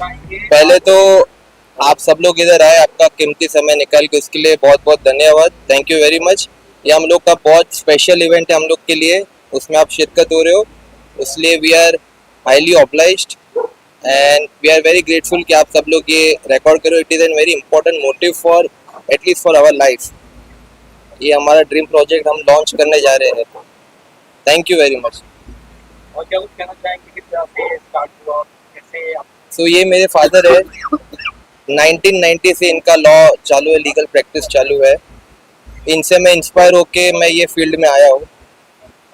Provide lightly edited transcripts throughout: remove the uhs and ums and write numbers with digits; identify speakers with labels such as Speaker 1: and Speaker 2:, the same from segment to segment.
Speaker 1: पहले तो आप सब लोग इधर आए, आपका कीमती समय निकाल के, उसके लिए बहुत बहुत धन्यवाद। Thank you very much. ये हम लोग का बहुत स्पेशल इवेंट है हम लोग के लिए, उसमें आप शिरकत हो रहे हो, इसलिए we are highly obliged and we are very grateful कि आप सब लोग ये रिकॉर्ड करो। It is an very important motive for at least for our life. ये हमारा ड्रीम प्रोजेक्ट हम लॉन्च करने जा रहे हैं। Thank you very much.
Speaker 2: और क्या कुछ कहना चाहेंगे कि आपने स्टार्ट हुआ कैसे
Speaker 1: सो ये मेरे फादर है, 1990 से इनका लॉ चालू है, लीगल प्रैक्टिस चालू है। इनसे मैं इंस्पायर होके मैं ये फील्ड में आया हूँ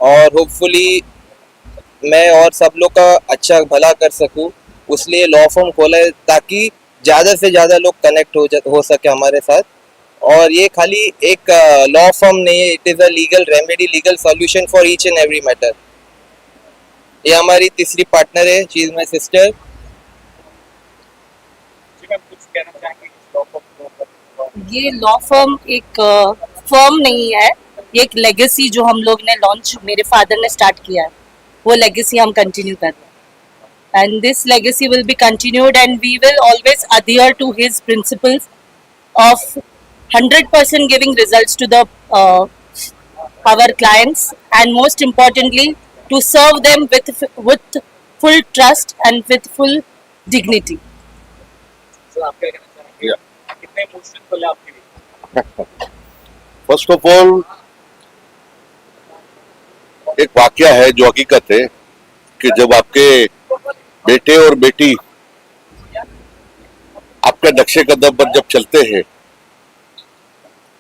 Speaker 1: और होपफुली मैं और सब लोग का अच्छा भला कर सकूँ, उसलिए लॉ फर्म खोला है ताकि ज़्यादा से ज़्यादा लोग कनेक्ट हो सके हमारे साथ। और ये खाली एक लॉ फर्म नहीं है, it is a legal remedy, legal solution for each and every matter. ये हमारी तीसरी पार्टनर है, शी इज़ माई सिस्टर।
Speaker 2: कुछ कहना चाहेंगे इस लॉ फर्म
Speaker 3: ये लॉ फर्म एक फर्म नहीं है, ये एक लेगेसी जो हम लोग ने लॉन्च, मेरे फादर ने स्टार्ट किया है, वो लेगेसी हम कंटिन्यू कर रहे हैं। And this legacy will be continued and we will always adhere to his principles of 100% giving results to the our clients, and most importantly to serve them with full trust and with full dignity.
Speaker 2: Sir आप क्या कहना चाहेंगे कितने emotional पल है आपके लिए?
Speaker 4: First of all एक वाकया है जो हकीकत है कि जब आपके बेटे और बेटी आपके नक्शे कदम पर जब चलते हैं,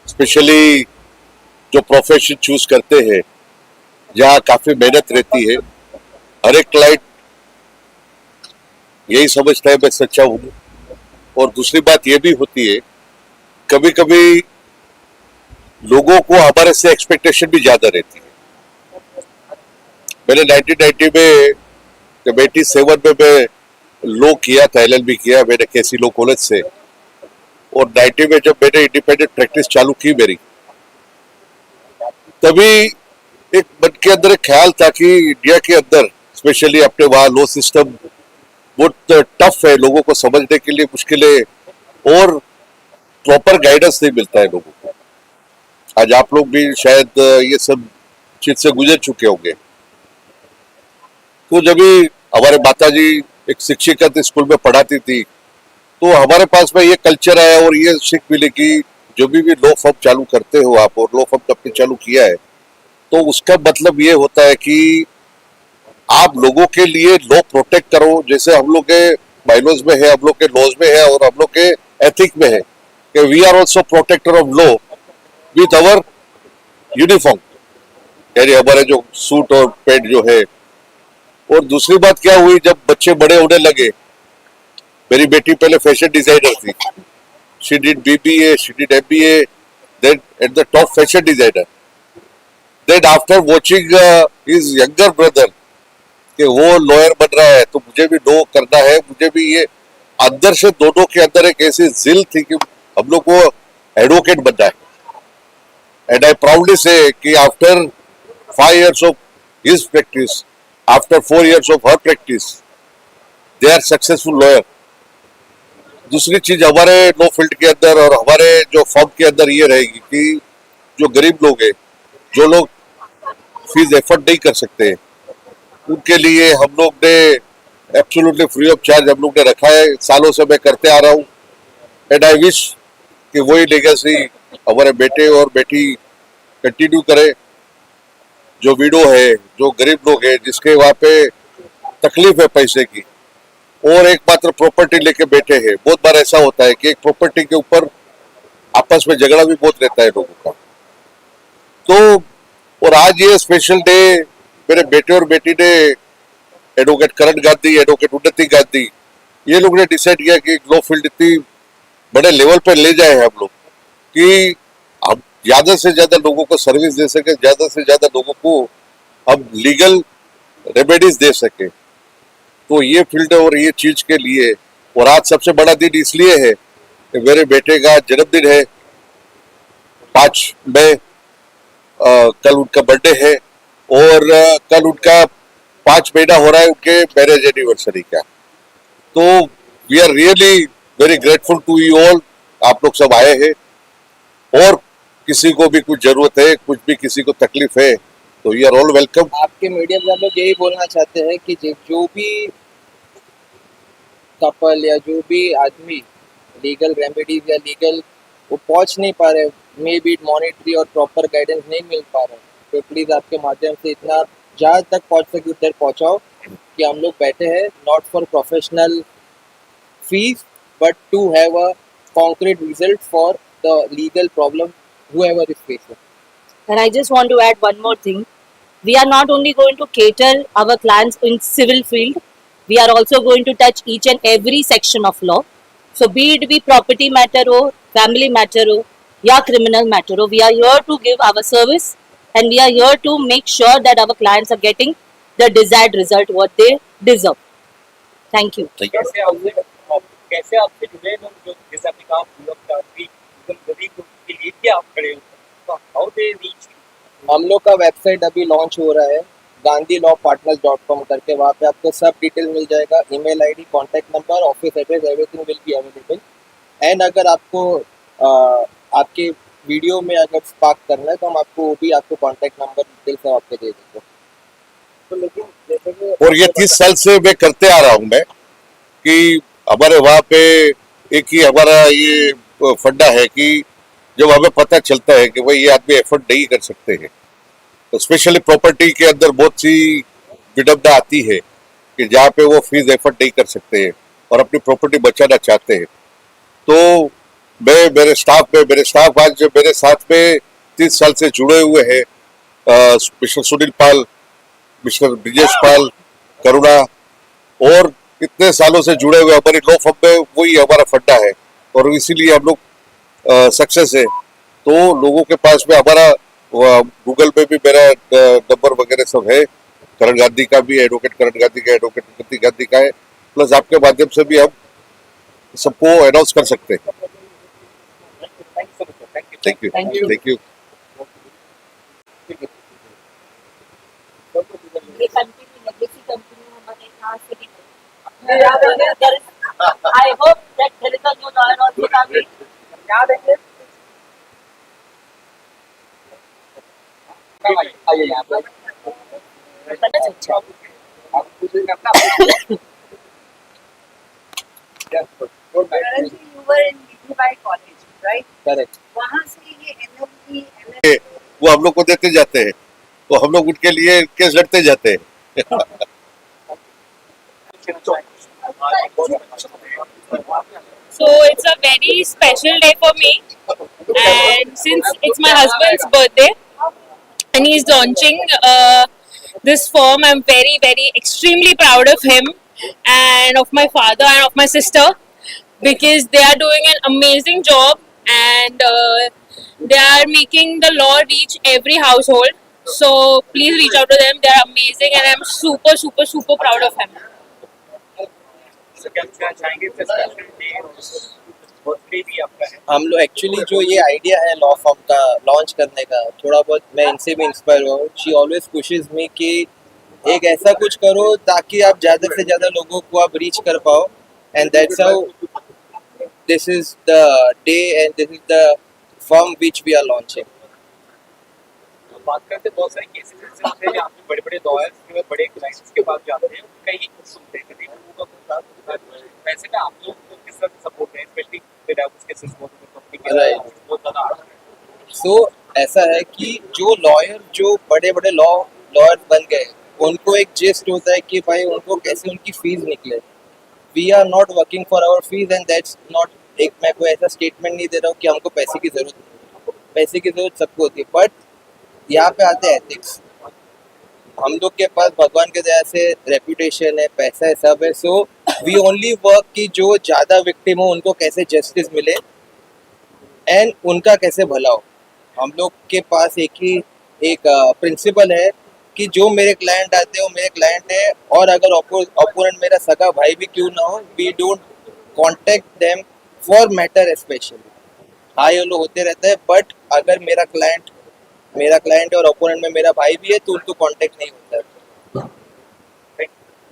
Speaker 4: स्पेशली जो प्रोफेशन चूज करते हैं जहाँ काफी मेहनत रहती है, हर एक क्लाइंट यही समझता है मैं सच्चा हूं। और दूसरी बात यह भी होती है कभी कभी लोगों को हमारे से एक्सपेक्टेशन भी ज्यादा रहती है। मैंने 1990 में जब 87 में मैं लॉ किया था, LLB किया मैंने केसी लॉ कॉलेज से, और 90 में जब मैंने इंडिपेंडेंट प्रैक्टिस चालू की मेरी, तभी एक मन के अंदर एक ख्याल था कि इंडिया के अंदर स्पेशली अपने वहाँ लॉ सिस्टम बहुत टफ है, लोगों को समझने के लिए मुश्किल है और प्रॉपर गाइडेंस नहीं मिलता है लोगों को। आज आप लोग भी शायद ये सब चीज से गुजर चुके होंगे। तो जब भी हमारे माताजी एक शिक्षिका स्कूल में पढ़ाती थी, तो हमारे पास में ये कल्चर आया और ये सीख मिली कि जो भी लॉ फर्म चालू करते हो आप, और लॉ फर्म आपने चालू किया है, तो उसका मतलब ये होता है कि आप लोगों के लिए लॉ प्रोटेक्ट करो, जैसे हम लोग के बाइलॉज में है, हम लोग के लॉज में है और हम लोग के एथिक में है कि we are also protector of law with our uniform, यानी हमारे जो सूट और पैंट जो है। और दूसरी बात क्या हुई, जब बच्चे बड़े होने लगे, मेरी बेटी पहले फैशन डिजाइनर थी, she did BBA, she did MBA, then at the top fashion designer. Then after watching his younger brother कि वो लॉयर बन रहा है तो मुझे भी लॉ करना है, मुझे भी ये अंदर से दोनों के अंदर एक ऐसी जिल थी कि हम लोग को एडवोकेट बनना है। एंड आई प्राउडली से कि after 5 years of his practice, after 4 years of her practice, they are successful lawyer. दूसरी चीज हमारे लॉ फील्ड के अंदर और हमारे जो फर्म के अंदर ये रहेगी कि जो गरीब लोग हैं, जो लोग फीस एफर्ट नहीं कर सकते, उनके लिए हम लोग ने एब्सोल्युटली फ्री ऑफ चार्ज हम लोग ने रखा है, सालों से मैं करते आ रहा हूँ। एंड आई विश कि वही लेगेसी हमारे बेटे और बेटी कंटिन्यू करे। जो विडो है, जो गरीब लोग हैं, जिसके वहाँ पे तकलीफ है पैसे की, और एक मात्र प्रॉपर्टी लेके बैठे हैं, बहुत बार ऐसा होता है कि एक प्रॉपर्टी के ऊपर आपस में झगड़ा भी बहुत रहता है लोगों का। तो और आज ये स्पेशल डे मेरे बेटे और बेटी ने, एडवोकेट करण गांधी, एडवोकेट उन्नति गांधी, ये लोग ने डिसाइड किया कि लॉ फील्ड इतनी बड़े लेवल पे ले जाए हम लोग कि हम ज्यादा से ज्यादा लोगों को सर्विस दे सके, ज्यादा से ज्यादा लोगों को हम लीगल रेमेडीज दे सके। तो ये फील्ड और ये चीज के लिए, और आज सबसे बड़ा दिन इसलिए है कि मेरे बेटे का जन्मदिन है 5 मई, कल उनका बर्थडे है और कल उनका 5 महीना हो रहा है उनके मैरिज एनिवर्सरी का। तो we are really very grateful to you all. आप लोग सब आए हैं, और किसी को भी कुछ जरूरत है, कुछ भी किसी को तकलीफ है, तो यू आर ऑल वेलकम।
Speaker 1: आपके मीडिया से हम लोग यही बोलना चाहते हैं कि जो भी कपल या जो भी आदमी लीगल रेमेडीज या लीगल वो पहुंच नहीं पा रहे, मे बी मॉनिटरी और प्रॉपर गाइडेंस नहीं मिल पा रहा, तो प्लीज़ आपके माध्यम से इतना जहाँ तक पहुंच सके उधर पहुंचाओ कि हम लोग बैठे हैं not for professional fees but to have a concrete result for the legal problem whoever is facing.
Speaker 3: And I just want to add one more thing. We are not only going to cater our clients in civil field, we are also going to touch each and every section of law. So be it be property matter or family matter or या criminal matter or we are here to give our service and we are here to make sure that our clients are getting the desired result what they deserve. Thank you.
Speaker 2: कैसे आपसे जुड़े लोग जो जैसे आपने कहा पूरब काफी एकदम गरीब लोगों के लिए भी आप खड़े हो, तो हाउ दे रीच?
Speaker 1: हम लोग का वेबसाइट अभी लॉन्च हो रहा है gandhilawpartners.com करके, वहाँ पे आपको सब डिटेल मिल जाएगा, email ID, contact number, office address, everything will be available. And अगर आपको आपके वीडियो में अगर स्पार्क करना है तो हम आपको वो भी आपको कॉन्टैक्ट नंबर डिटेल सब आपको दे देंगे। तो लेकिन जैसे कि
Speaker 4: और ये 30 साल से मैं करते आ रहा हूँ मैं, कि हमारे वहाँ पे एक ही हमारा ये फंडा है कि जब हमें पता चलता है कि भाई ये आदमी एफर्ट नहीं कर सकते हैं, तो स्पेशली प्रॉपर्टी के अंदर बहुत सी विडम्बना आती है कि जहाँ पे वो फीस एफर्ट नहीं कर सकते हैं और अपनी प्रॉपर्टी बचाना चाहते हैं, तो मैं मेरे स्टाफ आज जो मेरे साथ में 30 साल से जुड़े हुए हैं, मिस्टर सुनील पाल, मिस्टर ब्रिजेश पाल, करुणा, और इतने सालों से जुड़े हुए हमारी लॉ फर्म में वही हमारा फंडा है और इसीलिए हम लोग सक्सेस है। तो लोगों के पास में हमारा गूगल पे भी मेरा नंबर वगैरह सब है, करण गांधी का भी, एडवोकेट करण गांधी का, एडवोकेट उन्नति गांधी का है, प्लस आपके माध्यम से भी हम सबको अनाउंस कर सकते हैं। Thank you,
Speaker 3: Thank you.
Speaker 4: Thank you.
Speaker 3: ये कंटिन्यू लेगेसी कंटिन्यू हमारे यहाँ से भी I hope that there is a new lawyer also coming. याद है
Speaker 2: आइए यहाँ पर आप पूछेंगे अपना
Speaker 5: You were in DBY college, right?
Speaker 1: Correct,
Speaker 5: वहाँ से ये NLP,
Speaker 4: वो हम लोग को देते जाते हैं, तो हम लोग उनके लिए केस लड़ते जाते हैं।
Speaker 6: So it's a very special day for me, and since it's my husband's birthday and he's launching this firm, I'm very, very extremely proud of him and of my father and of my sister because they are doing an amazing job and they are making the law reach every household. So please reach out to them. They are amazing and I'm super, super, super proud of him.
Speaker 2: क्या कहना चाहेंगे? Birthday भी आपका है।
Speaker 1: हम लोग actually जो ये आइडिया है लॉ फर्म का लॉन्च करने का, थोड़ा बहुत मैं इनसे भी इंस्पायर हुआ हूँ। शी ऑलवेज पुशेस मी कि एक ऐसा कुछ करो ताकि आप ज़्यादा से ज़्यादा लोगों को आप रीच कर पाओ, and that's how this is the day and this is the firm which we are launching.
Speaker 2: बात करते बहुत सारे केसेस ऐसे होते हैं जहाँ पे बड़े-बड़े लॉयर्स जो है बड़े क्लाइंट्स के पास जाते हैं, कहीं कुछ सुनते हैं, कहीं उनका कुछ वैसे में आप लोग को किस तरह से सपोर्ट है, स्पेशली विद आप उसके केसेस बहुत ज़्यादा आ रहा है।
Speaker 1: सो ऐसा है कि जो लॉयर जो बड़े बड़े लॉयर बन गए, उनको एक जिस्ट होता है कि भाई उनको कैसे उनकी फीस निकले। We are not working for our fees and that's not, एक मैं कोई ऐसा स्टेटमेंट नहीं दे रहा हूँ कि हमको पैसे की ज़रूरत सबको होती है, बट यहाँ पे आते हैं एथिक्स। हम लोग के पास भगवान के दया से रेपुटेशन है, पैसा है, सब है। सो वी ओनली वर्क कि जो ज़्यादा विक्टिम हो उनको कैसे जस्टिस मिले एंड उनका कैसे भला हो। हम लोग के पास एक प्रिंसिपल है कि जो मेरे क्लाइंट आते हैं वो मेरे क्लाइंट है, और अगर ओपोनेंट मेरा सगा भाई भी क्यों ना हो, we don't contact them for matter specially. High low होते रहता है, बट अगर मेरा क्लाइंट और ओपोनेंट में मेरा भाई भी है तो उनको कांटेक्ट नहीं होता है।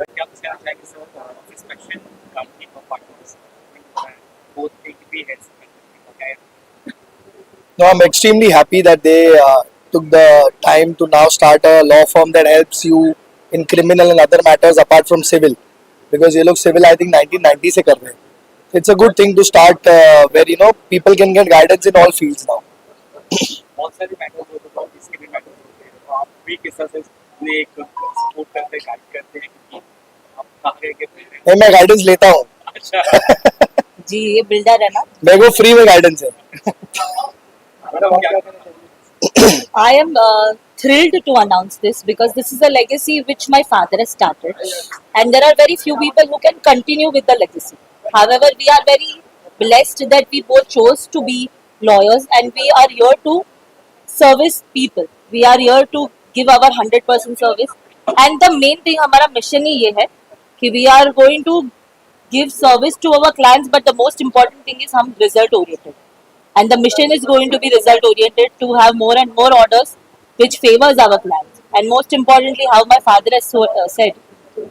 Speaker 2: क्या कुछ कहना चाहेंगे sir of special team of partners both agree heads
Speaker 7: No, I'm extremely happy that they took the time to now start a law firm that helps you in criminal and other matters apart from civil. Because ये लोग civil I think 1990 से कर रहे हैं. It's a good thing to start where people can get guidance in all fields now.
Speaker 2: बहुत सारे matters होते हैं इसके भी मैटर्स होते हैं तो आप भी किस तरह से उन्हें एक सपोर्ट करते हैं गाइड करते हैं कि आप कहाँ रह गए
Speaker 7: नहीं, मैं guidance लेता हूँ.
Speaker 2: अच्छा
Speaker 3: जी ये बिल्डर है ना.
Speaker 7: मेरे को free में guidance है.
Speaker 2: मैडम क्या कहना चाहेंगे
Speaker 3: I am thrilled to announce this because this is a legacy which my father has started, and there are very few people who can continue with the legacy. However, we are very blessed that we both chose to be lawyers, and we are here to service people. We are here to give our 100% service, and the main thing हमारा mission ही ये है कि we are going to give service to our clients, but the most important thing is हम result oriented. And the mission is going to be result oriented to have more and more orders which favors our clients. And most importantly, how my father has said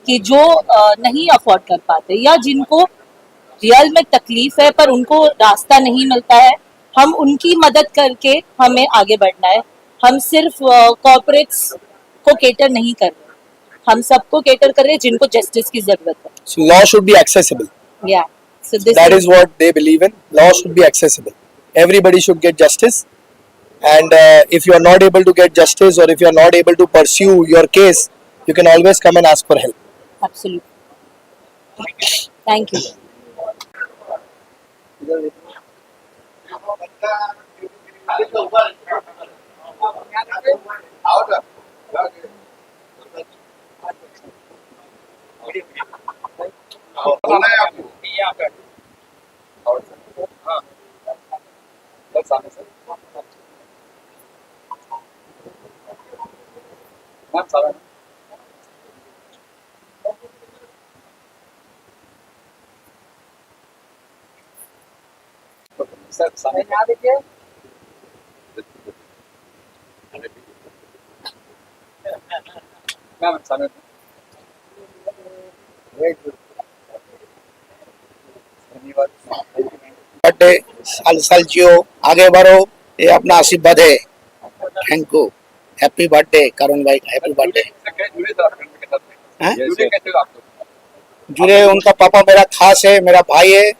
Speaker 3: कि जो नहीं afford कर पाते या जिनको real में तकलीफ है पर उनको रास्ता नहीं मिलता है, हम उनकी मदद करके हमें आगे बढ़ना है. हम सिर्फ कॉर्पोरेट्स को केटर नहीं कर रहे, हम सबको केटर कर रहे हैं जिनको जस्टिस की जरूरत है.
Speaker 7: So law should be accessible.
Speaker 3: Yeah. So this
Speaker 7: That is what they believe in. Law should be accessible. Everybody should get justice. And if you are not able to get justice or if you are not able to pursue your case, you can always come and ask for help.
Speaker 3: absolutely. Thank you.
Speaker 2: Sir सामने ma'am सामने
Speaker 7: birthday साल साल जियो, आगे बढ़ो, ये अपना आशीर्वाद है. Thank you. हैप्पी बर्थडे करुण भाई, हैप्पी बर्थडे. हैं?
Speaker 2: जुड़े कैसे हो आप लोग
Speaker 7: जुड़े, उनका पापा मेरा खास है, मेरा भाई है,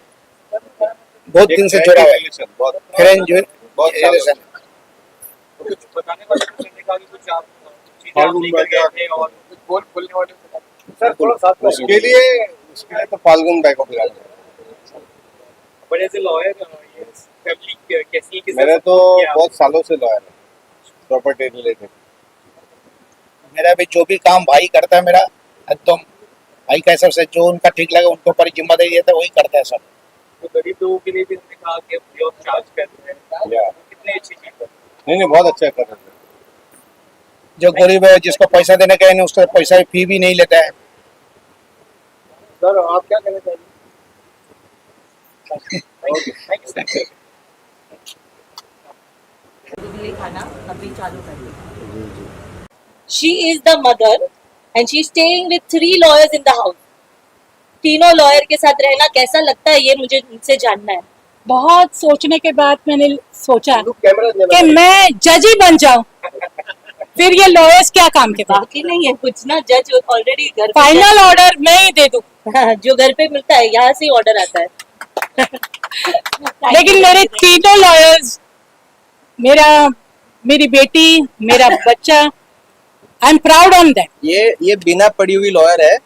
Speaker 7: बहुत दिन से जुड़ा हुआ है.
Speaker 2: बहुत
Speaker 7: फ्रेंड जो
Speaker 2: बहुत
Speaker 7: relation.
Speaker 2: कुछ बताने वाले कुछ निकाल कुछ आप चीजें आप लेकर गए थे और कुछ बोल बोलने वाले सर थोड़ा साथ
Speaker 8: उसके लिए तो फाल्गुन भाई को बुला लिया.
Speaker 2: बड़े से लॉयर ये फैमिली कैसी किस
Speaker 8: मेरे तो बहुत सालों से लॉयर है प्रॉपर्टी रिलेटेड.
Speaker 7: मेरा भी जो भी काम भाई करता है, मेरा एकदम भाई का हिसाब से जो उनका ठीक लगे उनको ऊपर जिम्मेदारी देता है, वही करता है सब.
Speaker 2: तो गरीब लोगों के लिए भी हमने कहा कि फ्री ऑफ चार्ज करते हैं कितनी अच्छी चीज है.
Speaker 8: नहीं बहुत अच्छा कर रहे हैं.
Speaker 7: जो गरीब है, जिसको पैसा देने का है नहीं, उसका पैसा फी भी नहीं लेता है.
Speaker 2: सर आप क्या कहना चाहिए थैंक यू
Speaker 3: खाना अभी चालू कर दी. She is the mother and she is staying with 3 lawyers in the house. तीनों लॉयर के साथ रहना कैसा लगता है ये मुझे उनसे जानना है.
Speaker 9: बहुत सोचने के बाद मैंने सोचा कि मैं जज ही बन जाऊं. फिर ये लॉयर्स क्या काम के.
Speaker 3: बाकी नहीं है कुछ ना, जज ऑलरेडी घर पे
Speaker 9: फाइनल ऑर्डर मैं ही दे दूं.
Speaker 3: जो घर पे मिलता है यहाँ से ही ऑर्डर आता है.
Speaker 9: लेकिन मेरे तीनों लॉयर्स, मेरी बेटी, मेरा बच्चा, आई एम प्राउड ऑन दैट.
Speaker 1: ये बिना पढ़ी हुई लॉयर है,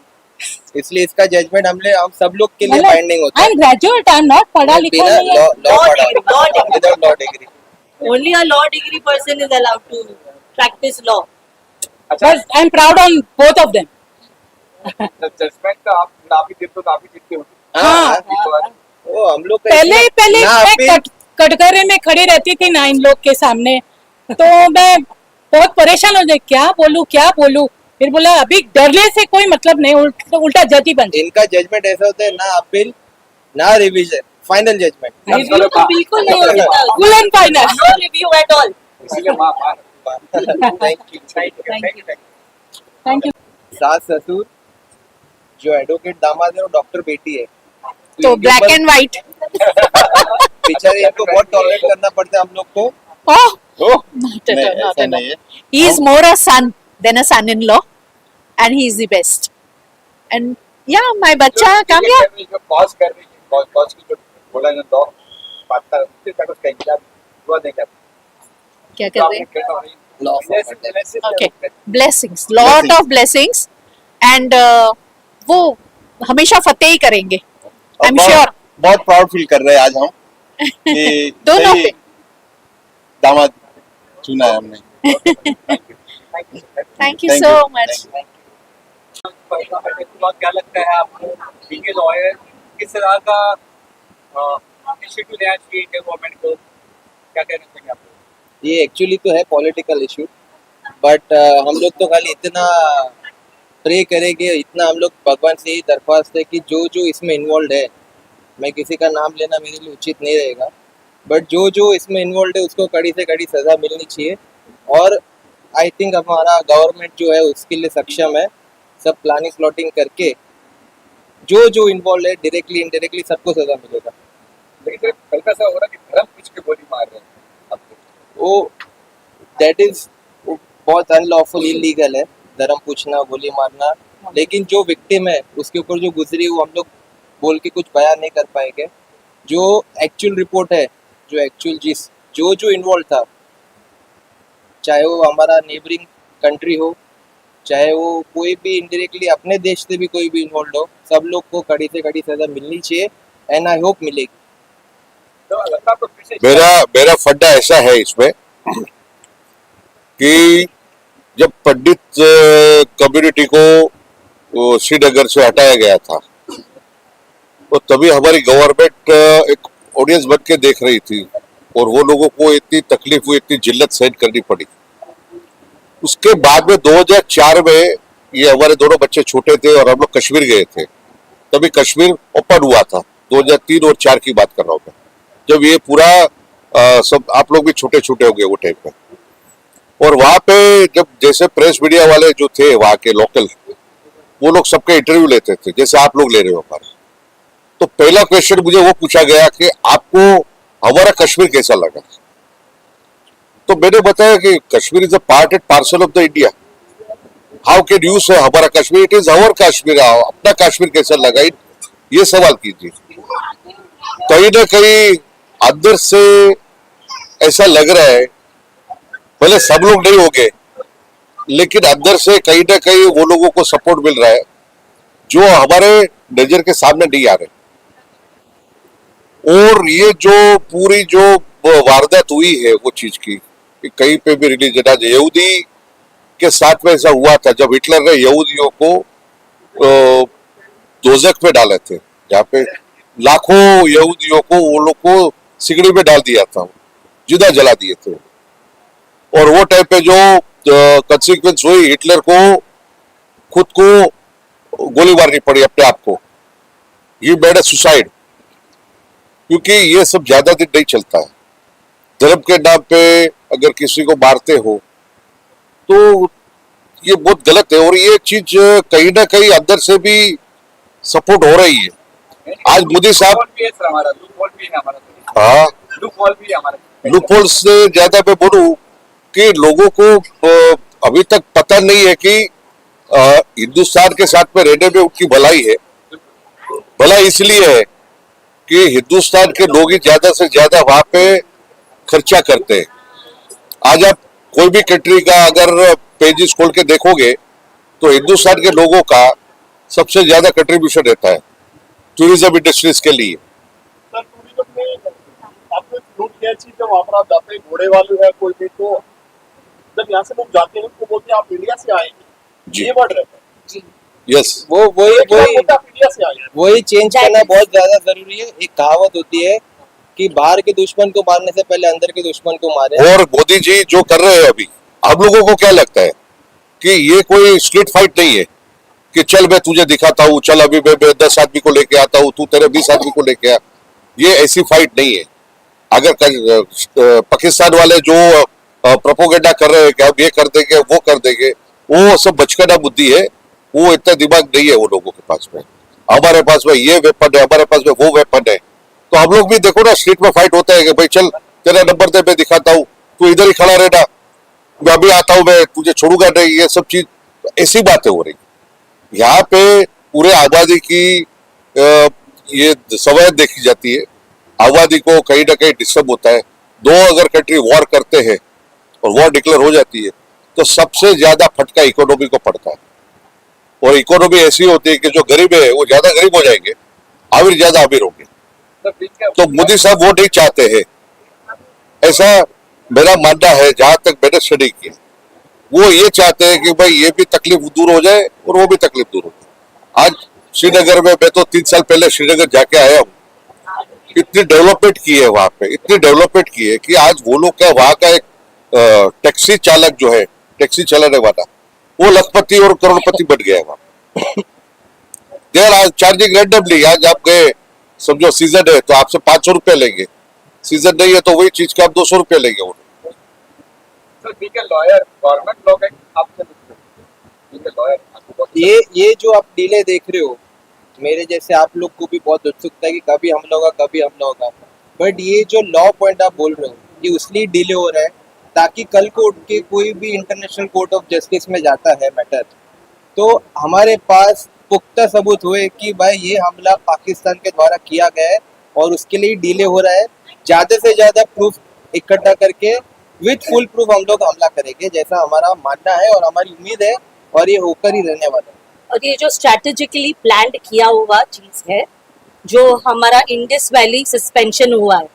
Speaker 1: इसलिए इसका जजमेंट हम सब लोग के लिए बाइंडिंग होता
Speaker 9: आई
Speaker 1: है.
Speaker 9: Am graduate, I am not पढ़ा लिखा
Speaker 1: बिना
Speaker 9: नहीं है.
Speaker 1: Law degree.
Speaker 3: Only a law degree person is allowed to practice law.
Speaker 9: बस I am proud on both of them.
Speaker 2: Judgement आप ही देते हो.
Speaker 9: हाँ.
Speaker 1: वो हम लोग का
Speaker 9: पहले
Speaker 1: ना
Speaker 9: मैं
Speaker 1: अपील-
Speaker 9: कटघरे में खड़ी रहती थी ना इन लोग के सामने, तो मैं बहुत परेशान हो जाए, क्या बोलूं. फिर बोला अभी डरने से कोई मतलब नहीं, उल्टा जज ही बन.
Speaker 1: इनका जजमेंट ऐसा होता है, ना अपील ना रिवीजन, फाइनल जजमेंट.
Speaker 3: रिव्यू तो बिल्कुल नहीं होता.
Speaker 9: Full and final.
Speaker 3: No review at all.
Speaker 2: इसीलिए माँ
Speaker 1: thank you.
Speaker 3: Thank you.
Speaker 9: Thank you.
Speaker 1: सास ससुर जो एडवोकेट दामाद है वो डॉक्टर बेटी है,
Speaker 10: तो
Speaker 1: इनके
Speaker 10: ब्लैक
Speaker 1: ऊपर
Speaker 10: एंड व्हाइट.
Speaker 1: बेचारे इनको बहुत टॉलरेट करना पड़ता है हम लोग को।
Speaker 10: Oh,
Speaker 8: ओह
Speaker 10: not at
Speaker 8: नहीं,
Speaker 10: all, not
Speaker 8: ऐसा
Speaker 10: at
Speaker 8: नहीं
Speaker 10: all.
Speaker 8: है।
Speaker 10: He is more a son than a son-in-law, and he is the best. And yeah, my बच्चा come here.
Speaker 2: जो पॉज कर रही है, पॉज की जो बोला ना लॉ बात कर उसके तक उसका एग्जाम हुआ नहीं क्या
Speaker 10: क्या कर रहे हैं?
Speaker 1: Law of
Speaker 10: Okay, blessings, lot of blessings, and वो हमेशा फतेह ही करेंगे. I'm sure.
Speaker 8: बहुत प्राउड फील कर रहे हैं आज हम कि
Speaker 10: दोनों
Speaker 8: सही
Speaker 10: पे.
Speaker 8: दामाद चुना है हमने।
Speaker 10: Thank you
Speaker 8: Thank
Speaker 10: so
Speaker 8: you.
Speaker 10: much.
Speaker 2: क्या लगता है आपको बीइंग ए लॉयर किस तरह का इनिशिएटिव लेना चाहिए गवर्नमेंट को, क्या कहना चाहिए आप?
Speaker 1: ये एक्चुअली तो है पॉलिटिकल इशू, बट हम लोग तो खाली इतना प्रे करेंगे, इतना हम लोग भगवान से ही दरख्वास्त है कि जो जो इसमें इन्वॉल्व है, मैं किसी का नाम लेना मेरे लिए उचित नहीं रहेगा, बट जो जो इसमें इन्वॉल्व है उसको कड़ी से कड़ी सज़ा मिलनी चाहिए। और आई थिंक हमारा गवर्नमेंट जो है उसके लिए सक्षम है, सब प्लानिंग प्लॉटिंग करके जो जो इन्वॉल्व है डायरेक्टली इनडायरेक्टली सबको सज़ा मिलेगा।
Speaker 2: लेकिन सिर्फ हल्का सा हो रहा है कि धर्म पूछ के गोली मार रहे हैं आपको।
Speaker 1: वो दैट इज बहुत अनलॉफुल इलीगल है, धर्म पूछना, गोली मारना, लेकिन जो विक्टिम है उसके ऊपर जो गुजरी वो हम लोग बोल के कुछ बयान नहीं कर पाएंगे। जो एक्चुअल रिपोर्ट है, जो एक्चुअल जो जो इन्वॉल्व था, चाहे वो हमारा नेबरिंग कंट्री हो, चाहे वो कोई भी इनडायरेक्टली अपने देश से भी कोई भी इन्वॉल्व हो, सब लोग को कड़ी से कड़ी सज़ा मिलनी चाहिए एंड आई होप मिलेगी।
Speaker 2: तो लगता है आपको फिर से
Speaker 4: मेरा फड्डा ऐसा है इसमें कि जब पंडित कम्युनिटी को श्रीनगर से हटाया गया था तो तभी हमारी गवर्नमेंट एक ऑडियंस बन के देख रही थी और वो लोगों को इतनी तकलीफ हुई, इतनी जिल्लत सहन करनी पड़ी। उसके बाद में 2004 में ये हमारे दोनों बच्चे छोटे थे और हम लोग कश्मीर गए थे, तभी कश्मीर ओपन हुआ था। 2003 और 4 की बात कर रहा हूँ मैं, जब ये पूरा सब आप लोग भी छोटे छोटे हो गए वो टाइम पे। और वहां पे जब जैसे प्रेस मीडिया वाले जो थे वहां के लोकल, वो लोग सबके इंटरव्यू लेते थे जैसे आप लोग ले रहे हो हमारे, तो पहला क्वेश्चन मुझे वो पूछा गया कि आपको हमारा कश्मीर कैसा लगा। तो मैंने बताया कि Kashmir is a part and parcel of the India, how can you say हमारा Kashmir, it is our Kashmir, अपना कश्मीर कैसा लगा, ये सवाल कीजिए। कहीं ना कहीं अंदर से ऐसा लग रहा है, भले सब लोग नहीं होंगे लेकिन अंदर से कहीं ना कहीं वो लोगों को सपोर्ट मिल रहा है जो हमारे नजर के सामने नहीं आ रहे। और ये जो पूरी जो वारदात हुई है वो चीज की, कि कहीं पे भी रिलीजन, आज यहूदी के साथ में ऐसा हुआ था जब हिटलर ने यहूदियों को दोजख में डाले थे, जहाँ पे लाखों यहूदियों को वो लोग को सिगड़ी में डाल दिया था, जिंदा जला दिए थे। और वो टाइम पे जो कंसिक्वेंस हुई, हिटलर को खुद को गोली मारनी पड़ी अपने आप को, ये मेड सुसाइड, क्योंकि ये सब ज्यादा दिन नहीं चलता है। धर्म के नाम पे अगर किसी को मारते हो तो ये बहुत गलत है, और ये चीज कहीं ना कहीं अंदर से भी सपोर्ट हो रही है। आज मोदी साहब,
Speaker 2: भी है सर, हमारा लूपहोल भी है हमारा,
Speaker 4: हाँ
Speaker 2: लूपहोल भी है हमारा।
Speaker 4: लूपहोल से ज्यादा मैं बोलूं कि लोगों को अभी तक पता नहीं है कि हिंदुस्तान के साथ में रहने में उनकी भलाई है। भलाई इसलिए है कि हिंदुस्तान के लोग ही ज्यादा से ज्यादा वहां पे खर्चा करते हैं। आज आप कोई भी कंट्री का अगर पेजेस खोल के देखोगे तो हिंदुस्तान के लोगों का सबसे ज्यादा कंट्रीब्यूशन रहता है टूरिज्म इंडस्ट्रीज के लिए।
Speaker 11: सर टूरिज्म में आपने नोट किया चीज, जब वहां पर आप जाते हैं, घोड़े वाले है कोई भी, तो जब यहाँ से लोग जाते हैं तो बोलते हैं आप इंडिया से आए हैं,
Speaker 4: जी।
Speaker 11: ये वर्ड रहता है।
Speaker 4: यस,
Speaker 1: वो वही
Speaker 11: आप इंडिया से आए हैं।
Speaker 1: वही चेंज करना बहुत ज्यादा जरूरी है। एक कहावत होती है कि बाहर के दुश्मन को मारने से पहले अंदर के दुश्मन को मारे।
Speaker 4: और मोदी जी जो कर रहे हैं अभी, आप लोगों को क्या लगता है कि ये कोई स्ट्रीट फाइट नहीं है कि चल मैं तुझे दिखाता हूँ, चल अभी मैं 10 आदमी को लेके आता हूँ, तू तेरे 20 आदमी को लेके आ, ये ऐसी फाइट नहीं है। अगर पाकिस्तान वाले जो प्रोपोगेंडा कर रहे हैं कि हम ये कर देंगे वो कर देंगे, वो सब बचकाना बुद्धि है। वो इतना दिमाग नहीं है वो लोगों के पास में। हमारे पास में ये वेपन है, हमारे पास में वो वेपन है। तो हम लोग भी देखो ना, स्ट्रीट में फाइट होता है कि भाई चल तेरा नंबर दे, मैं दिखाता हूँ, तू इधर ही खड़ा रहना, मैं अभी आता हूँ, मैं तुझे छोड़ूंगा नहीं। ये सब चीज ऐसी बातें हो रही। यहाँ पे पूरे आबादी की ये सवयत देखी जाती है। आबादी को कहीं ना कहीं डिस्टर्ब होता है। दो अगर कंट्री वॉर करते हैं और वॉर डिक्लेयर हो जाती है तो सबसे ज्यादा फटका इकोनॉमी को पड़ता है। और इकोनॉमी ऐसी होती है कि जो गरीब है वो ज्यादा गरीब हो जाएंगे, अमीर ज्यादा अमीर होंगे। तो मोदी साहब वो नहीं चाहते हैं, ऐसा मेरा मानना है। जहां तक मैंने स्टडी किया, वो ये चाहते हैं कि भाई ये भी तकलीफ दूर हो जाए और वो भी तकलीफ दूर हो जाए। आज श्रीनगर में, मैं तो 3 साल पहले श्रीनगर जाके आया हूँ, इतनी डेवलपमेंट की है वहां पे, इतनी डेवलपमेंट की है कि आज वो लोग का वहां का एक टैक्सी चालक जो है, टैक्सी चलाने वाला, वो लखपति और करोड़पति बन गया है वहां। They are charging randomly. आज आप गए, समझो सीजन है तो आपसे 500 रुपया लेंगे, सीजन नहीं है तो वही चीज का आप 200 रुपया लेंगे वो।
Speaker 2: सर ठीक है, लॉयर गवर्नमेंट लॉ का आपसे ठीक है, लॉयर
Speaker 1: ये जो आप डीले देख रहे हो, मेरे जैसे आप लोग को भी बहुत उत्सुकता है कि कभी हमला होगा, कभी हमला होगा। बट ये जो लॉ पॉइंट आप बोल रहे हो, ये उसलिए डिले हो रहा है ताकि कल को उठ के कोई भी इंटरनेशनल कोर्ट ऑफ जस्टिस में जाता है मैटर, तो हमारे पास पुख्ता सबूत हुए कि भाई ये हमला पाकिस्तान के द्वारा किया गया है और उसके लिए डिले हो रहा है। ज़्यादा से ज़्यादा प्रूफ इकट्ठा करके विथ फुल प्रूफ हम लोग हमला करेंगे, जैसा हमारा मानना है और हमारी उम्मीद है, और ये होकर ही रहने वाला है।
Speaker 3: और ये जो स्ट्रैटेजिकली प्लान्ड किया हुआ चीज है, जो हमारा इंडस वैली सस्पेंशन हुआ है,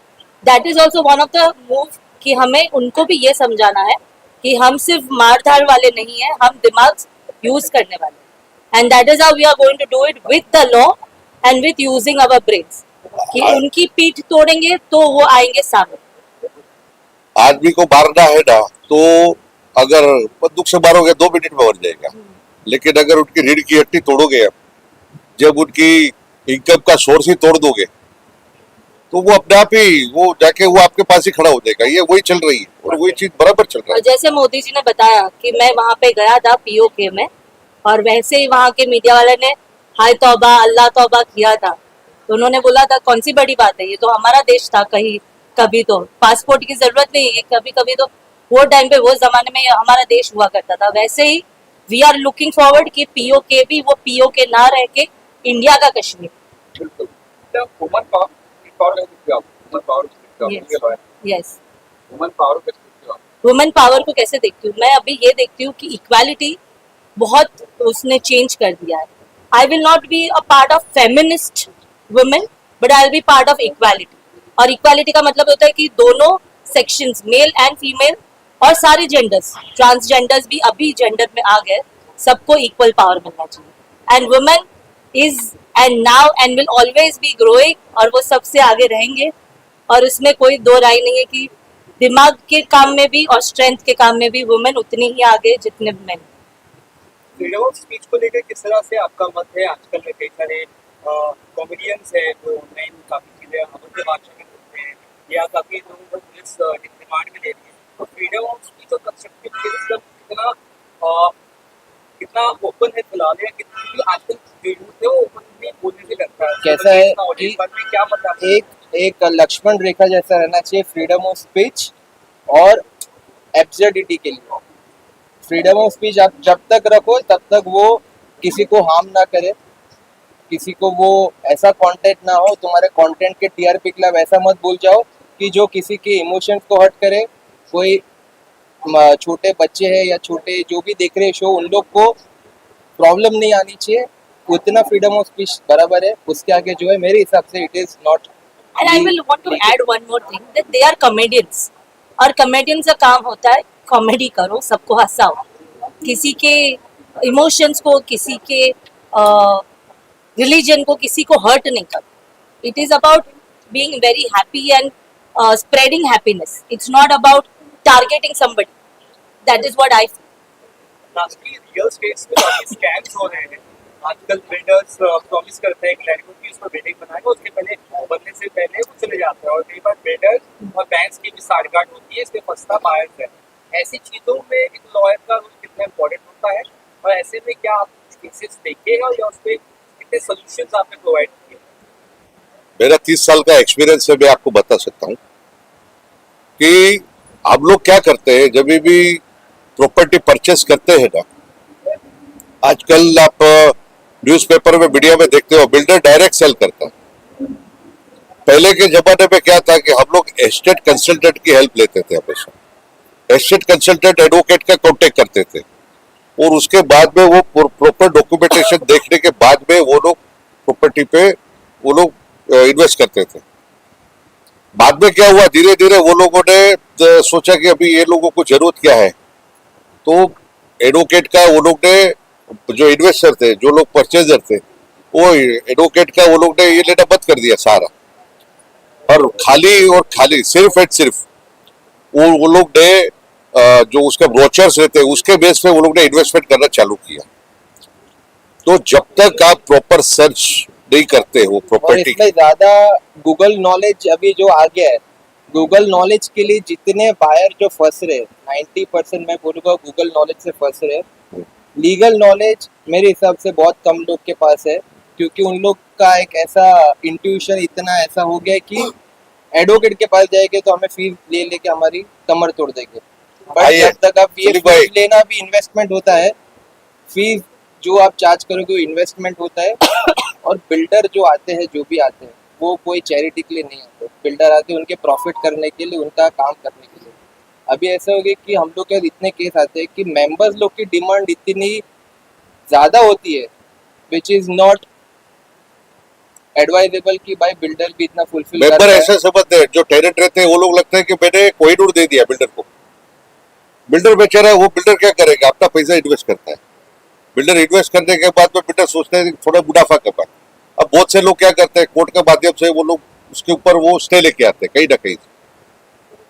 Speaker 3: that is also one of the move कि हमें उनको भी ये समझाना है कि हम सिर्फ मारधार वाले नहीं है, हम दिमाग यूज करने वाले, and that is how we are going to do it with the law and with using our brains, कि उनकी पीठ तोड़ेंगे तो वो आएंगे सामने।
Speaker 4: आदमी को मारना है ना, तो अगर बंदूक से मारोगे 2 मिनट में मर जाएगा, लेकिन अगर उनकी रीढ़ की हड्डी तोड़ोगे, जब उनकी इनकम का सोर्स ही तोड़ दोगे, तो वो अपने आप ही वो जाके वो आपके पास ही खड़ा हो जाएगा। ये वही चल रही है और वही चीज बराबर चल रहा है।
Speaker 3: जैसे मोदी जी ने बताया कि मैं वहां पे गया था पीओके में, और वैसे ही वहां के मीडिया वाले ने हाय तौबा अल्लाह तौबा किया था, तो उन्होंने बोला था कौन सी बड़ी बात है, ये तो हमारा देश था, कहीं कभी तो पासपोर्ट की जरूरत नहीं है, कभी कभी तो वो टाइम पे वो जमाने में हमारा देश हुआ करता था। वैसे ही वी आर लुकिंग फॉरवर्ड कि पीओके भी वो पीओके ना रह के इंडिया का कश्मीर।
Speaker 2: बिल्कुल। Woman power
Speaker 3: yes,
Speaker 2: woman power को देखते हो आप?
Speaker 3: वुमेन पावर को कैसे देखती हूँ मैं? अभी ये देखती हूँ कि इक्वालिटी बहुत उसने चेंज कर दिया है। I will not be a part of feminist women, but I will be part of equality. और इक्वालिटी का मतलब होता है कि दोनों सेक्शंस, मेल एंड फीमेल, और सारे जेंडर्स, ट्रांसजेंडर्स भी अभी जेंडर में आ गए, सबको इक्वल पावर मिलना चाहिए। And women is and now and will always be growing, और वो सबसे आगे रहेंगे, और उसमें कोई दो राय नहीं है कि दिमाग के काम में भी और स्ट्रेंथ के काम में भी वुमेन उतनी ही आगे जितने मेन।
Speaker 2: फ्रीडम ऑफ स्पीच को लेकर किस तरह से आपका मत है? आजकल में कई सारे कॉमेडियंस है जो ऑनलाइन काफी चीजें अवध भाषा में बोलते हैं, या काफी लोगों को पुलिस डिमांड में ले रही है, तो फ्रीडम ऑफ स्पीच और कंस्ट्रक्टिव क्रिटिसिज्म कितना ओपन है फिलहाल, या कितनी आजकल जो यूथ है वो ओपनली बोलने से लगता है?
Speaker 1: कैसा है कि
Speaker 2: क्या मतलब
Speaker 1: एक लक्ष्मण रेखा जैसा रहना चाहिए फ्रीडम ऑफ स्पीच और एब्सर्डिटी के लिए। फ्रीडम ऑफ स्पीच आप जब तक रखो तब तक वो किसी को हार्म ना करे, किसी को वो ऐसा कंटेंट ना हो, तुम्हारे कंटेंट के टीआरपी के लिए ऐसा मत बोल जाओ कि जो किसी के इमोशंस को हर्ट करे। कोई छोटे बच्चे हैं या छोटे जो भी देख रहे शो, उन लोग को प्रॉब्लम नहीं आनी चाहिए, उतना फ्रीडम ऑफ स्पीच बराबर है। उसके आगे जो है मेरे हिसाब से it is not.
Speaker 3: And I will want to add one more thing that they are comedians, और comedians का काम होता है कॉमेडी करो, सबको हंसाओ, किसी के इमोशंस को, किसी के रिलीजन को, किसी को हर्ट नहीं करो। It is about being very happy and spreading happiness, it's not about targeting somebody. That is what I feel.
Speaker 2: Lastly real states में काफी स्कैम्स हो रहे हैं आजकल। बिल्डर्स प्रॉमिस करते हैं कि लड़कों की उसको बिल्डिंग बनाएगा, उसके पहले बनने से पहले वो चले जाते हैं, और कई बार बिल्डर्स और बैंक्स की भी साठगांठ होती है, इसमें फंसता बायर्स है। ऐसी चीजों में एक लॉयर का रोल कितना इम्पोर्टेंट होता है, और ऐसे में क्या आप केसेस देखे हैं और उस पे कितने सॉल्यूशंस आपने प्रोवाइड किए?
Speaker 4: मेरा 30 साल का एक्सपीरियंस है, मैं आपको बता सकता हूँ कि हम लोग क्या करते हैं जब भी प्रॉपर्टी परचेस करते हैं ना, आजकल आप न्यूज़पेपर में मीडिया में देखते हो बिल्डर डायरेक्ट सेल करता है। पहले के जमाने में क्या था कि हम लोग एस्टेट कंसल्टेंट की हेल्प लेते थे हमेशा। एस्टेट कंसल्टेंट एडवोकेट का कांटेक्ट करते थे और उसके बाद में वो प्रॉपर डॉक्यूमेंटेशन देखने के बाद में वो लोग प्रॉपर्टी पे वो लोग इन्वेस्ट करते थे। बाद में क्या हुआ, धीरे धीरे वो लोगों ने सोचा कि अभी ये लोगों को जरूरत क्या है, तो एडवोकेट का वो लोग ने, जो इन्वेस्टर थे, जो लोग परचेजर थे, वो एडवोकेट का वो लोग ने ये लेना बंद कर दिया सारा, और खाली सिर्फ एंड सिर्फ वो लोग ने जो उसके ब्रोचर्स रहते हैं उसके बेस पे वो लोग ने इन्वेस्टमेंट करना चालू किया। तो जब तक आप प्रॉपर सर्च नहीं करते हो
Speaker 1: और
Speaker 4: प्रॉपर्टी,
Speaker 1: इसमें ज्यादा गूगल नॉलेज अभी जो आ गया है, गूगल नॉलेज के लिए जितने बायर जो फंस रहे, 90% मैं बोलूँगा गूगल नॉलेज से फंस रहे। लीगल नॉलेज मेरे हिसाब से बहुत कम लोग के पास है, क्योंकि उन लोग का एक ऐसा इंट्यूशन इतना ऐसा हो गया है कि एडवोकेट के पास जाएंगे तो हमें फीस ले लेके हमारी कमर तोड़ देंगे। बट
Speaker 4: आइए,
Speaker 1: जब तक आप ये
Speaker 4: सुनील भाई।
Speaker 1: फीस लेना भी इन्वेस्टमेंट होता है, फीस जो आप चार्ज करोगे वो इन्वेस्टमेंट होता है। और बिल्डर जो आते हैं, जो भी आते हैं, वो कोई चैरिटी के लिए नहीं आते। बिल्डर आते हैं उनके प्रॉफिट करने के लिए, उनका काम करने के लिए। अभी ऐसा हो गया कि हम लोग के इतने केस आते हैं कि मेंबर्स लोग की डिमांड इतनी ज़्यादा होती है, विच इज़ नॉट एडवाइजेबल कि भाई बिल्डर भी इतना फुलफिल कर
Speaker 4: मेंबर
Speaker 1: रहा है।
Speaker 4: ऐसे समझते हैं, जो टेनेंट रहते हैं वो लोग लगता है कि मैंने कोहिनूर दे दिया बिल्डर को। बिल्डर बेचारा है, वो बिल्डर क्या करेगा, अपना पैसा इन्वेस्ट करता है। बिल्डर इन्वेस्ट करने के बाद में बिल्डर सोचते हैं थोड़ा मुनाफा कमाए। अब बहुत से लोग क्या करते हैं, कोर्ट के माध्यम से वो लोग उसके ऊपर वो स्टे लेके आते हैं कहीं ना कहीं,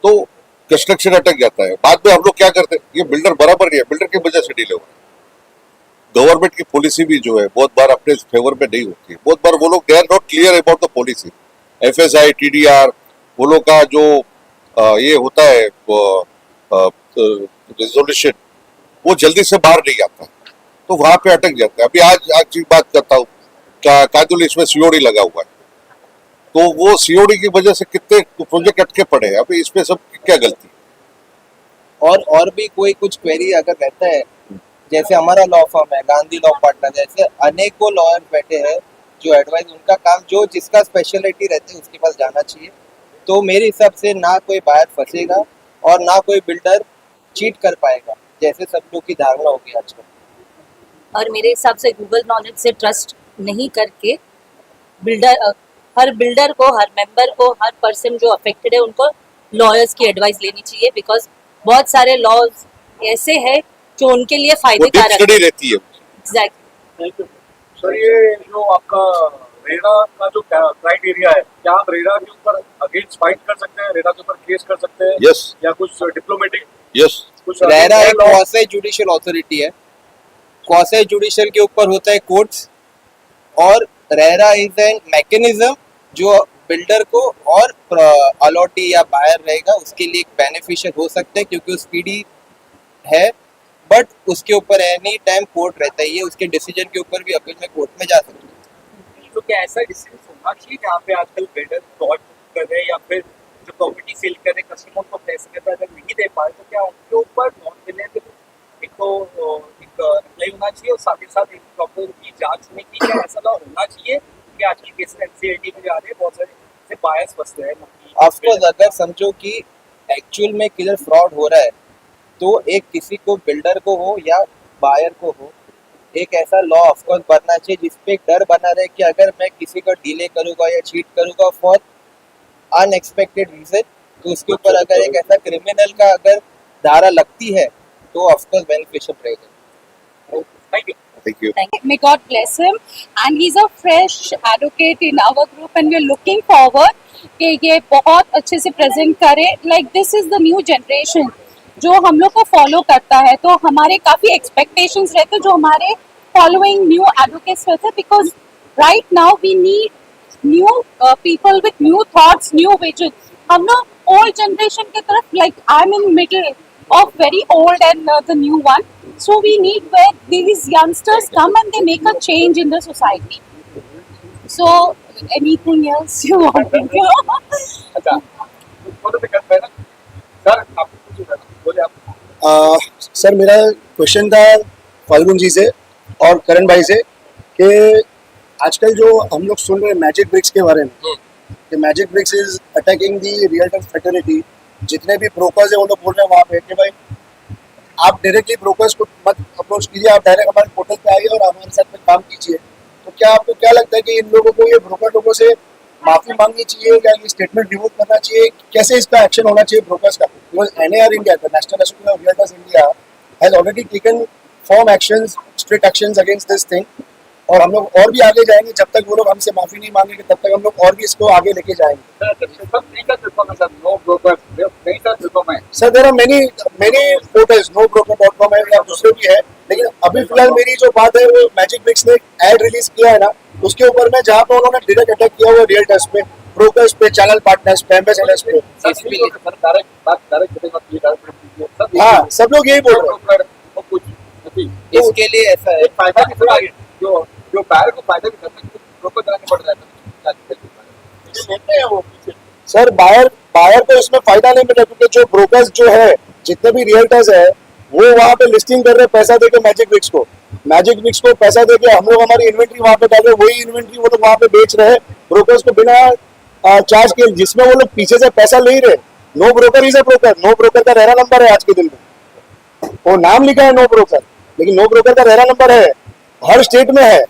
Speaker 4: तो कंस्ट्रक्शन अटक जाता है। बाद में हम लोग क्या करते हैं, ये बिल्डर बराबर नहीं है, बिल्डर की वजह से डिले हो रहा है। गवर्नमेंट की पॉलिसी भी जो है बहुत बार अपने फेवर में नहीं होती है। बहुत बार वो लोग they are not clear about the policy. FSI, TDR, वो लोग का जो ये होता है रेजोल्यूशन, वो जल्दी से बाहर नहीं आता, तो वहां पे अटक जाता है। अभी आज की बात करता हूँ, कादुल इसमें COD लगा हुआ है, तो वो COD की वजह से कितने प्रोजेक्ट अटके पड़े हैं। अभी इसमें सब क्या गलती?
Speaker 1: और भी कोई कुछ क्वेरी अगर रहता है, जैसे हमारा लॉ फर्म है गांधी लॉ पार्टनर, जैसे अनेकों लॉयर बैठे हैं जो एडवाइस, उनका काम जो जिसका स्पेशलिटी रहती है उसके पास जाना चाहिए। तो मेरे हिसाब से ना कोई बायर फंसेगा और ना कोई बिल्डर चीट कर पाएगा, जैसे सब लोग की धारणा होगी आजकल।
Speaker 3: और मेरे हिसाब से गूगल नॉलेज से ट्रस्ट नहीं करके हर बिल्डर को, हर मेंबर को, हर पर्सन जो अफेक्टेड है उनको लॉयर्स की एडवाइस लेनी चाहिए, बिकॉज बहुत सारे लॉज ऐसे हैं जो उनके लिए
Speaker 4: वो
Speaker 3: फायदेकारक
Speaker 4: डिस्कड़ी रहती है।
Speaker 3: एग्जैक्टली।
Speaker 11: Thank you sir. ये जो आपका रेरा का जो क्राइटेरिया है, क्या आप रेरा के ऊपर अगेंस्ट फाइट कर सकते हैं, रेरा के ऊपर केस कर सकते हैं?
Speaker 4: यस,
Speaker 11: या कुछ डिप्लोमेटिक
Speaker 4: यस।
Speaker 11: कुछ
Speaker 1: रेरा
Speaker 11: है
Speaker 1: एक
Speaker 11: law?
Speaker 1: क्वासी जुडिशियल अथॉरिटी है। क्वासी जुडिशियल के ऊपर होता है कोर्ट्स, और रेरा इज एन मैकेनिज्म जो बिल्डर को और अलॉटी या बायर रहेगा उसके लिए एक बेनिफिशियल हो सकता है, क्योंकि वो स्पीडी है। बट उसके ऊपर एनी टाइम कोर्ट रहता है, ये उसके डिसीजन के ऊपर भी अपील में कोर्ट में जा सकते हैं।
Speaker 2: तो क्या ऐसा डिसीजन होना चाहिए जहाँ पे आजकल बिल्डर फ्रॉड कर रहे हैं या फिर जो प्रॉपर्टी सेल कर रहे कस्टमर को पैसे अगर नहीं दे पाए, तो क्या उनके ऊपर नॉन विलेबल एक अप्लाई होना चाहिए और साथ ही साथ एक प्रॉपर की जांच होने की, क्या ऐसा लॉ होना चाहिए? कि आज की केस NCLT में जा रहे हैं, बहुत सारे बायर्स फंसते हैं।
Speaker 1: ऑफकोर्स अगर समझो कि एक्चुअल में किधर फ्रॉड हो रहा है, तो एक किसी को बिल्डर को हो या बायर को हो, एक ऐसा लॉ ऑफकोर्स बनना चाहिए जिसपे एक डर बना रहे कि अगर मैं किसी को डिले करूंगा या चीट करूंगा फॉर अनएक्सपेक्टेड रीजन, तो उसके ऊपर अगर एक ऐसा क्रिमिनल का अगर धारा लगती है तो ऑफकोर्स बेनिफिशियल रहेगा।
Speaker 2: Thank you.
Speaker 4: Thank you.
Speaker 9: May God bless him, and he's a fresh advocate in our group, and we're looking forward कि ये बहुत अच्छे से प्रेजेंट करे। Like this is the new generation जो हम लोग को फॉलो करता है, तो हमारे काफी एक्सपेक्टेशंस रहते हैं जो हमारे फॉलोइंग न्यू एडवोकेट्स रहते हैं, because right now we need new people with new thoughts, new vision. हम लोग ओल्ड जनरेशन की तरफ, like I am in middle, of very old and the new one. So we need where these youngsters come and they make a change in the society. So anything else you want to know?
Speaker 2: अच्छा बोलो तो कर पहले sir आपको कुछ बोले आप
Speaker 7: sir मेरा क्वेश्चन था फाल्गुन जी से और करण भाई से कि आजकल जो हम लोग सुन रहे हैं मैजिक ब्रिक्स के बारे में कि magic bricks is attacking the real time fertility, जितने भी ब्रोकर्स है वो लोग बोल रहे हैं वहाँ पे कि भाई आप डायरेक्टली ब्रोकर्स को मत अप्रोच कीजिए, आप डायरेक्ट हमारे पोर्टल पे आइए और हमारे साथ में काम कीजिए। तो क्या आपको क्या लगता है कि इन लोगों को ये ब्रोकर लोगों से माफी मांगनी चाहिए या ये स्टेटमेंट रिवोक करना चाहिए, कैसे इसका एक्शन होना चाहिए ब्रोकर्स का? Because NAR India, the national association of realtors India, has already taken form actions, strict actions against this thing, और हम लोग और भी आगे जाएंगे। जब तक वो लोग हमसे माफी नहीं मांगेंगे तब तक हम लोग और भी इसको आगे लेके जाएंगे।
Speaker 2: सब नहीं कर सकता मैं सर, नो ब्रोकर नहीं कर सकता मैं
Speaker 7: sir there are many portals, nobroker.com है या दूसरे भी है, लेकिन अभी फिलहाल मेरी जो बात है वो मैजिक ब्रिक्स ने एड रिलीज किया है ना, उसके ऊपर में जहाँ पे उन्होंने डायरेक्ट अटैक किया हुआ रियल टाइम पे, ब्रोकर्स पे, चैनल पार्टनर्स पे, एम्बेसडर्स पे।
Speaker 2: सर डायरेक्ट बात डायरेक्ट
Speaker 7: हाँ, सब लोग यही बोल रहे हैं।
Speaker 2: कुछ
Speaker 1: इसके लिए ऐसा है,
Speaker 2: फायदा भी थोड़ा है, जो बाहर को फायदा भी कर सकते ब्रोकर कराने पड़ रहा
Speaker 11: लेते हैं वो पीछे।
Speaker 7: सर बायर को इसमें फायदा नहीं मिला, क्योंकि जो ब्रोकर्स जो है, जितने भी रियल्टर्स है, वो वहाँ पे लिस्टिंग कर रहे हैं पैसा देके मैजिक ब्रिक्स को पैसा देके, हम लोग हमारी इन्वेंट्री वहाँ पे डाल रहे हैं, वही इन्वेंट्री वो लोग वहाँ पे बेच रहे हैं ब्रोकर्स को बिना चार्ज के, जिसमें वो लोग पीछे से पैसा ले ही रहे। No broker is a broker, no broker का रहना नंबर है आज के दिन में, वो नाम लिखा है नो ब्रोकर, लेकिन नो ब्रोकर का रहना नंबर है, हर स्टेट में है।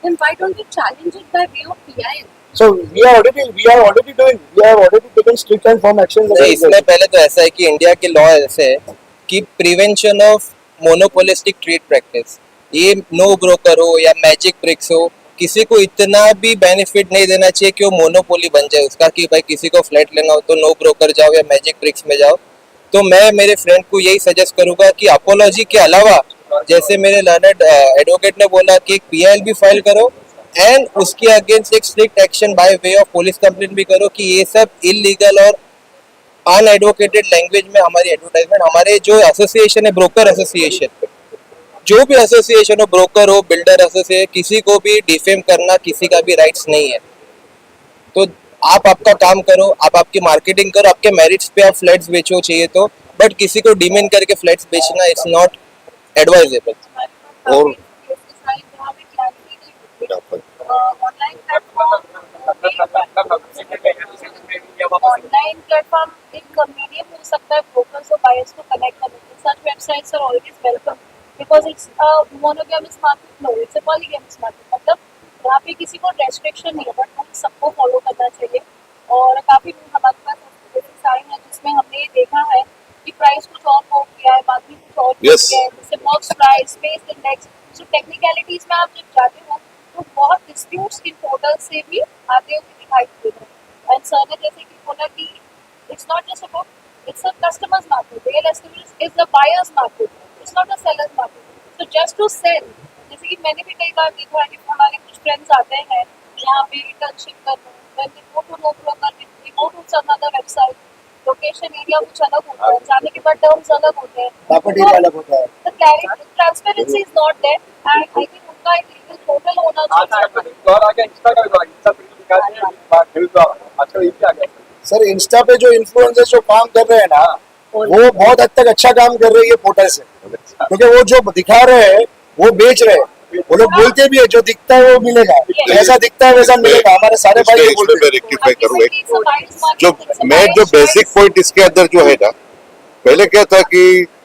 Speaker 5: Then why don't you challenge it by way of PIL?
Speaker 7: So we have already taken strict and firm actions.
Speaker 1: नहीं, इसमें पहले तो ऐसा है कि इंडिया के लॉ ऐसे है कि prevention of monopolistic trade practice, ये नो ब्रोकर हो या मैजिक ब्रिक्स हो, किसी को इतना भी बेनिफिट नहीं देना चाहिए कि वो मोनोपोली बन जाए उसका, कि भाई किसी को फ्लैट लेना हो तो नो ब्रोकर जाओ या मैजिक ब्रिक्स में जाओ। तो मैं मेरे फ्रेंड को यही सजेस्ट करूंगा कि अपोलॉजी के अलावा, जैसे मेरे लर्नड एडवोकेट ने बोला कि एक PIL भी फाइल करो एंड उसके अगेंस्ट एक strict action by way of police complaint भी करो कि ये सब इलीगल और अनएडवोकेटेड लैंग्वेज में हमारी एडवर्टाइजमेंट, हमारे जो एसोसिएशन है, ब्रोकर एसोसिएशन, जो भी एसोसिएशन हो, ब्रोकर हो, बिल्डर एसोसिएशन, किसी को भी डिफेम करना किसी का भी राइट्स नहीं है। तो आप आपका काम करो, आप आपकी मार्केटिंग करो, आपके मेरिट्स पे आप फ्लैट्स बेचो चाहिए तो, बट किसी को डिमेन करके फ्लैट्स बेचना इट्स नॉट एडवाइजेबल।
Speaker 4: और
Speaker 5: ऑनलाइन प्लेटफॉर्म एक मीडियम हो सकता है ब्रोकर्स और बायर्स को कनेक्ट करने के। Such websites are always welcome because it's a monogamous market, no it's a polygamous market. मतलब यहाँ पे किसी को रेस्ट्रिक्शन नहीं है, बट हम सबको फॉलो करना चाहिए। और काफी हमारे पास साइन है जिसमें हमने ये देखा है कि प्राइस कुछ और हो गया है, बाद में कुछ और हो गया है, जैसे बॉक्स प्राइस, स्पेस इंडेक्स। सो टेक्निकलिटीज में आप जब जाते हो तो बहुत डिस्प्यूट्स इन पोर्टल से भी आते हुए दिखाई देते हैं। एंड सर ने जैसे कि बोला कि it's not just about, it's a customer's market, real estate is the buyer's market, it's not a seller's market. So just to sell, जैसे कि मैंने भी कई बार देखा है कि हमारे कुछ फ्रेंड्स आते हैं यहाँ पे इंटर्नशिप करने, when they go to no broker, they go to some other website, location area कुछ अलग होता है, जाने के बाद टर्म्स अलग होते हैं,
Speaker 7: प्रॉपर्टी अलग होता है।
Speaker 5: the clarity, transparency is not there, and I think उनका एक लीगल पोर्टल होना चाहिए।
Speaker 2: और आगे इंस्टा का भी बड़ा, इंस्टा पे दिखा दिया बात खरीद दो, आजकल ये आ गया
Speaker 7: सर इंस्टा पे जो इन्फ्लुएंसर्स जो काम कर रहे हैं ना, वो बहुत हद तक अच्छा काम कर रहे हैं ये पोर्टल से, क्योंकि वो जो दिखा रहे हैं वो बेच रहे हैं। वो लोग बोलते भी है जो दिखता है वो मिलेगा, जैसा दिखता है वैसा मिलेगा। हमारे सारे भाई ये बोलते हैं।
Speaker 4: रेक्टिफाई करूँ जो बेसिक पॉइंट इसके अंदर जो है ना, पहले क्या था कि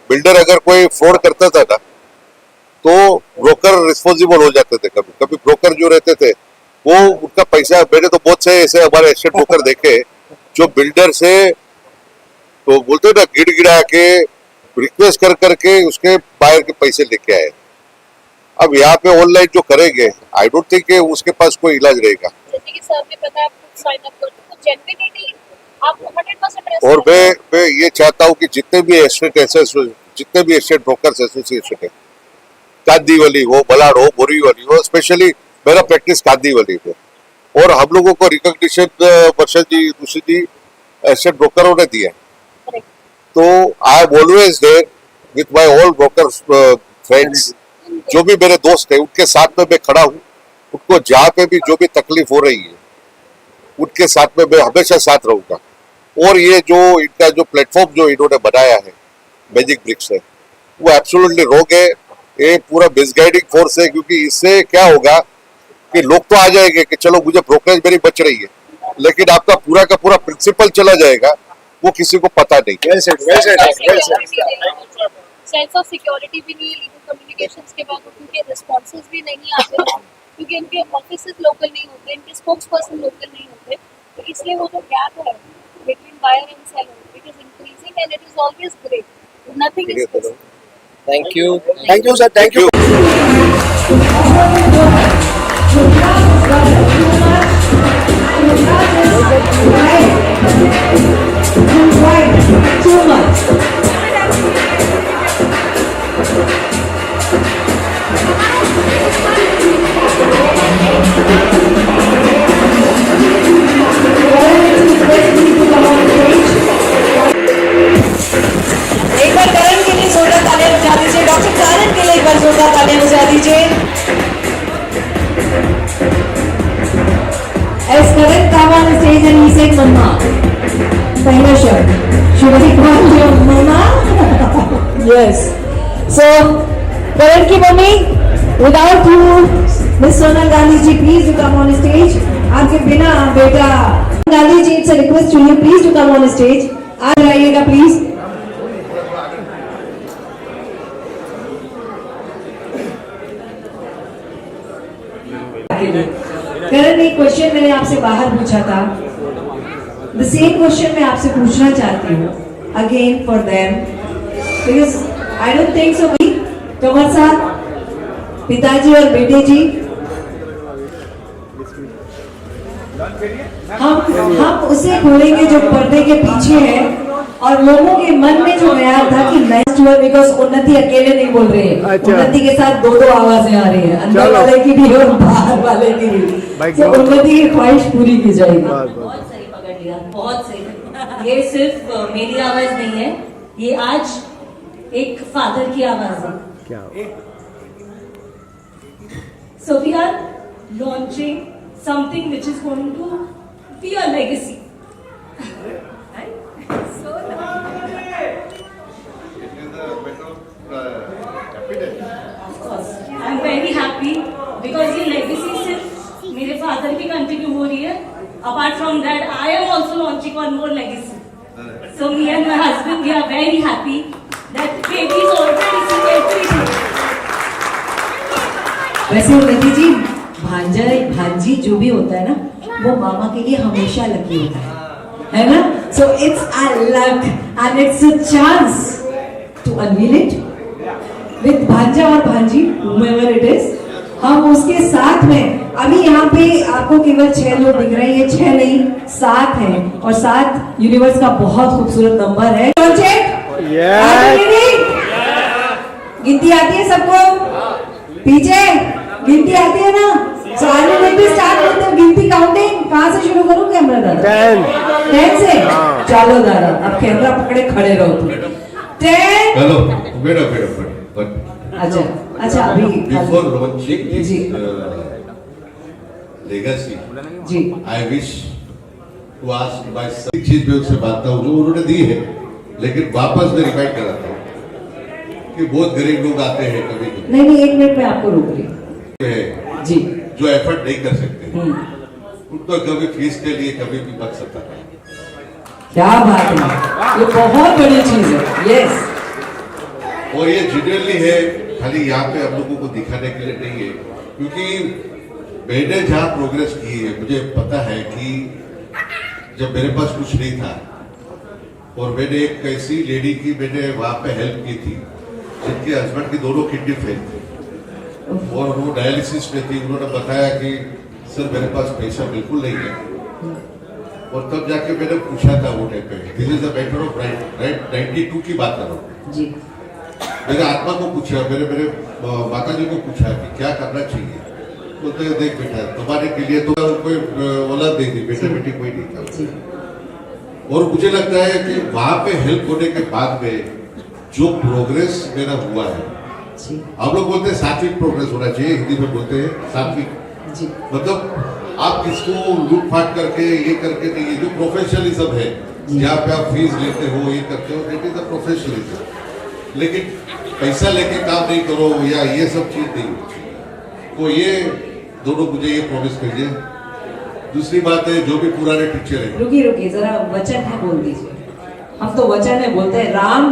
Speaker 4: बिल्डर अगर कोई फ्रॉड करता था ना तो ब्रोकर रिस्पॉन्सिबल हो जाते थे। कभी कभी ब्रोकर जो रहते थे वो उनका पैसा, मैंने तो बहुत से ऐसे हमारे एस्टेट ब्रोकर देखे जो बिल्डर से तो बोलते ना गिड़गिड़ा के रिक्वेस्ट कर करके उसके बायर के पैसे लेके आए। अब यहाँ पे ऑनलाइन जो करेंगे, आई डोंट थिंक उसके पास कोई इलाज रहेगा।
Speaker 5: जैसे कि सर ने बताया, आप खुद साइन अप कर दो, तो जेन्युइनिटी आपको 100%
Speaker 4: और मैं ये चाहता हूँ कि जितने भी एस्टेट ब्रोकर्स एसोसिएशन है, कांदीवली हो, बलाड हो, बोरीवली हो, स्पेशली मेरा प्रैक्टिस कांदीवली में, और हम लोगों को रिकॉग्निशन वर्षा जी, दूसरी जी एस्टेट ब्रोकरों ने दिया है। तो I am always there with my all broker friends, जो भी मेरे दोस्त हैं उनके साथ में मैं खड़ा हूँ। उनको जहाँ पे भी जो भी तकलीफ हो रही है उनके साथ में मैं हमेशा साथ रहूंगा। और ये जो इनका जो प्लेटफॉर्म जो इन्होंने बनाया है मैजिक ब्रिक्स है, वो एब्सोल्युटली रॉन्ग है। ये पूरा मिसगाइडिंग फोर्स है, क्योंकि इससे क्या होगा कि लोग तो आ जाएंगे कि चलो मुझे ब्रोकरेज मेरी बच रही है, लेकिन आपका पूरा का पूरा प्रिंसिपल चला जाएगा, वो किसी को पता नहीं।
Speaker 5: सेंस ऑफ सिक्योरिटी भी नहीं है लीगल कम्युनिकेशंस के बाद, क्योंकि रिस्पॉन्सेज भी नहीं आते हैं, क्योंकि इनके ऑफिस लोकल नहीं होते, इनके स्पोक्स पर्सन लोकल नहीं होते, तो इसलिए वो जो गैप है between buyer and seller it is increasing and it is always great, nothing is fixed.
Speaker 1: Thank you
Speaker 7: sir, thank you.
Speaker 12: एक बार करण के लिए जोरदार तालियां बजा दीजिए, डॉक्टर करण के लिए एक बार जोरदार तालियां बजा दीजिए। As Karan come on the stage and he said Mama, पहला शब्द should I call you Mama? Yes. So Karan की mummy, without you, Miss Sonal Gandhi ji, please to come on stage. आपके बिना बेटा Gandhi ji, it's a request to you, please to come on stage. आ जाइएगा please. करण, एक question मैंने आपसे बाहर पूछा था, द सेम क्वेश्चन मैं आपसे पूछना चाहती हूँ again for them, because I don't think so. Kamar साहब, पिताजी और बेटे जी, हम उसे खोलेंगे जो पर्दे के पीछे है और लोगों के मन में जो ख्याल था कि नेक्स्ट हुआ, बिकॉज उन्नति अकेले नहीं बोल रहे हैं, उन्नति के साथ दो दो आवाजें आ रही है, अंदर वाले की भी और बाहर वाले की भी, तो उन्नति की ख्वाहिश पूरी की जाएगी।
Speaker 3: बहुत सही पकड़ लिया, बहुत सही। ये सिर्फ मेरी आवाज नहीं है, ये आज एक फादर की आवाज है। So we are launching something which is going to be a legacy. So of course, I'm very happy because ये legacy सिर्फ मेरे father की continue हो रही है. Apart from that, I am also launching one more legacy. So me and my husband, we are very happy that baby is already seeing everything.
Speaker 12: वैसे उन्नति जी, भांजा भांजी जो भी होता है ना, वो मामा के लिए हमेशा लकी होता है ना? So it's a luck and it's a chance to unveil it with भांजा और भांजी, whomever it is. हम उसके साथ में अभी यहाँ पे आपको केवल 6 लोग दिख रहे हैं, ये 6 नहीं 7 हैं, और 7 यूनिवर्स का बहुत खूबसूरत नंबर है। गिनती आती है सबको? पीछे गिनती आती है ना? सारे लोग भी स्टार्ट करते हो गिनती, काउंटिंग कहाँ से शुरू करूँ कैमरा दादा? 10 से? चलो दादा, अब कैमरा पकड़े खड़े रहो तुम। 10।
Speaker 4: हेलो, वेट
Speaker 12: अच्छा अभी
Speaker 4: बिफोर लॉन्चिंग
Speaker 12: जी
Speaker 4: legacy
Speaker 12: ji,
Speaker 4: I wish to ask my son, चीज में उससे बात जो उन्होंने दी है, लेकिन वापस मैं रिमाइंड कराता हूँ कि बहुत गरीब लोग आते हैं कभी कभी।
Speaker 12: नहीं 1 मिनट में आपको रोक रही जी,
Speaker 4: जो एफर्ट नहीं कर सकते उनको कभी फीस के लिए कभी भी बच सकता है।
Speaker 12: क्या बात है, ये बहुत बड़ी चीज है। यस,
Speaker 4: और ये जेन्युइनली है, खाली यहाँ पे हम लोगों को दिखाने के लिए नहीं है, क्योंकि मैंने जहाँ प्रोग्रेस की है, मुझे पता है कि जब मेरे पास कुछ नहीं था और मैंने एक ऐसी लेडी की मैंने वहाँ पे हेल्प की थी जिनके हस्बैंड की दोनों किडनी फेल थी और वो डायलिसिस में थी। उन्होंने बताया कि सर मेरे पास पैसा बिल्कुल नहीं है, और तब जाके मैंने पूछा था वो टाइम पे, this is the matter of right 92 की बात कर रहा हूँ जी। मेरे आत्मा को पूछा, मेरे माता जी को पूछा कि क्या करना चाहिए, तो देख बेटा तुम्हारे के लिए तो कोई औलाद नहीं थी, बेटा बेटी कोई नहीं था, और मुझे लगता है कि वहां पे हेल्प होने के बाद में जो प्रोग्रेस मेरा हुआ है,
Speaker 12: जी
Speaker 4: हम लोग बोलते हैं सात्विक प्रोग्रेस होना चाहिए, हिंदी में बोलते हैं सात्विक,
Speaker 12: जी
Speaker 4: मतलब आप किसको लूटपाट करके ये करके नहीं, ये जो प्रोफेशनलिज्म है जहाँ पे आप फीस लेते हो ये करते हो, दैट इज द प्रोफेशनलिज्म। लेकिन पैसा लेके काम नहीं करो या ये सब चीज नहीं होती। तो ये दोनों मुझे ये प्रॉमिस करिए। दूसरी बात है, जो भी पुराने टीचर है,
Speaker 12: रुकिए जरा वचन है बोल दीजिए। हम तो वचन है बोलते हैं, राम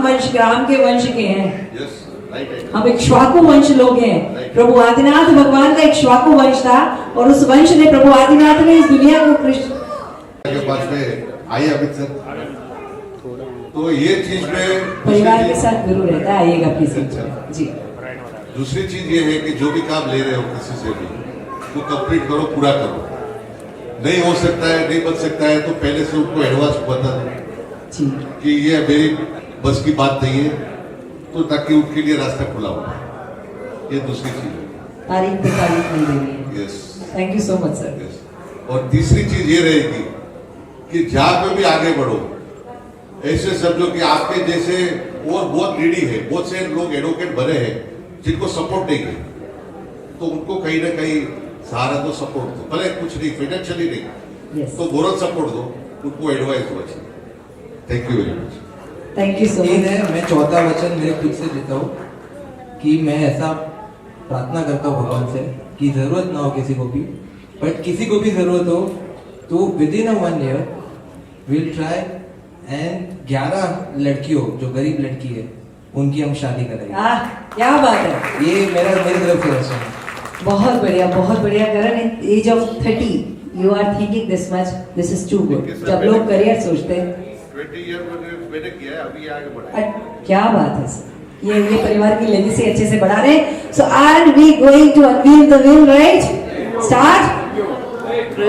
Speaker 12: के वंश के हैं,
Speaker 4: यस राइट,
Speaker 12: हम इक्ष्वाकु वंश लोग हैं। प्रभु आदिनाथ भगवान का इक्ष्वाकु वंश था और उस वंश ने, प्रभु आदिनाथ ने इस दुनिया को कृष्ण
Speaker 4: के पास में आइए अमित सर। तो ये चीज में
Speaker 12: परिवार के साथ गुरु रहता है, आइएगा प्लीज जी।
Speaker 4: दूसरी चीज ये है कि जो भी काम ले रहे हो किसी से भी, वो कंप्लीट करो, पूरा करो। नहीं हो सकता है, नहीं बन सकता है, तो पहले से उनको एडवांस बता दो
Speaker 12: जी
Speaker 4: कि ये मेरी बस की बात नहीं है, तो ताकि उनके लिए रास्ता खुला हो। ये दूसरी चीज है,
Speaker 12: तारीख पे तारीख नहीं देनी है।
Speaker 4: Yes
Speaker 12: thank you so much sir.
Speaker 4: Yes. और तीसरी चीज ये रहेगी कि जहां पे भी आगे बढ़ो, ऐसे समझो कि आपके जैसे और बहुत नीडी है, बहुत से लोग एडवोकेट बने हैं जिनको सपोर्ट नहीं है, तो उनको कहीं ना कहीं सहारा दो, सपोर्ट दो, भले कुछ नहीं फाइनेंशियली नहीं,
Speaker 12: यस
Speaker 4: तो मोरल सपोर्ट दो, उनको एडवाइस दो। अच्छी, thank you very much.
Speaker 12: Thank you so
Speaker 13: ये
Speaker 12: मच।
Speaker 13: है, मैं चौथा वचन मेरे खुद से देता हूँ कि मैं ऐसा प्रार्थना करता हूँ भगवान से कि जरूरत ना हो किसी को भी, बट किसी को भी जरूरत हो तो with in 1 year will try and 11 लड़कियों जो गरीब लड़की है उनकी हम शादी करेंगे।
Speaker 12: क्या बात है,
Speaker 13: ये मेरी तरफ से वचन है।
Speaker 12: बहुत बढ़िया Karan. Age of 30 you are thinking this much, this is too good. जब लोग करियर सोचते हैं
Speaker 4: 20 ईयर मैंने किया है, अभी आगे बढ़ा।
Speaker 12: क्या बात है सर, ये परिवार की लेगेसी अच्छे से बढ़ा रहे हैं। So are we going to unveil the wheel, right? Start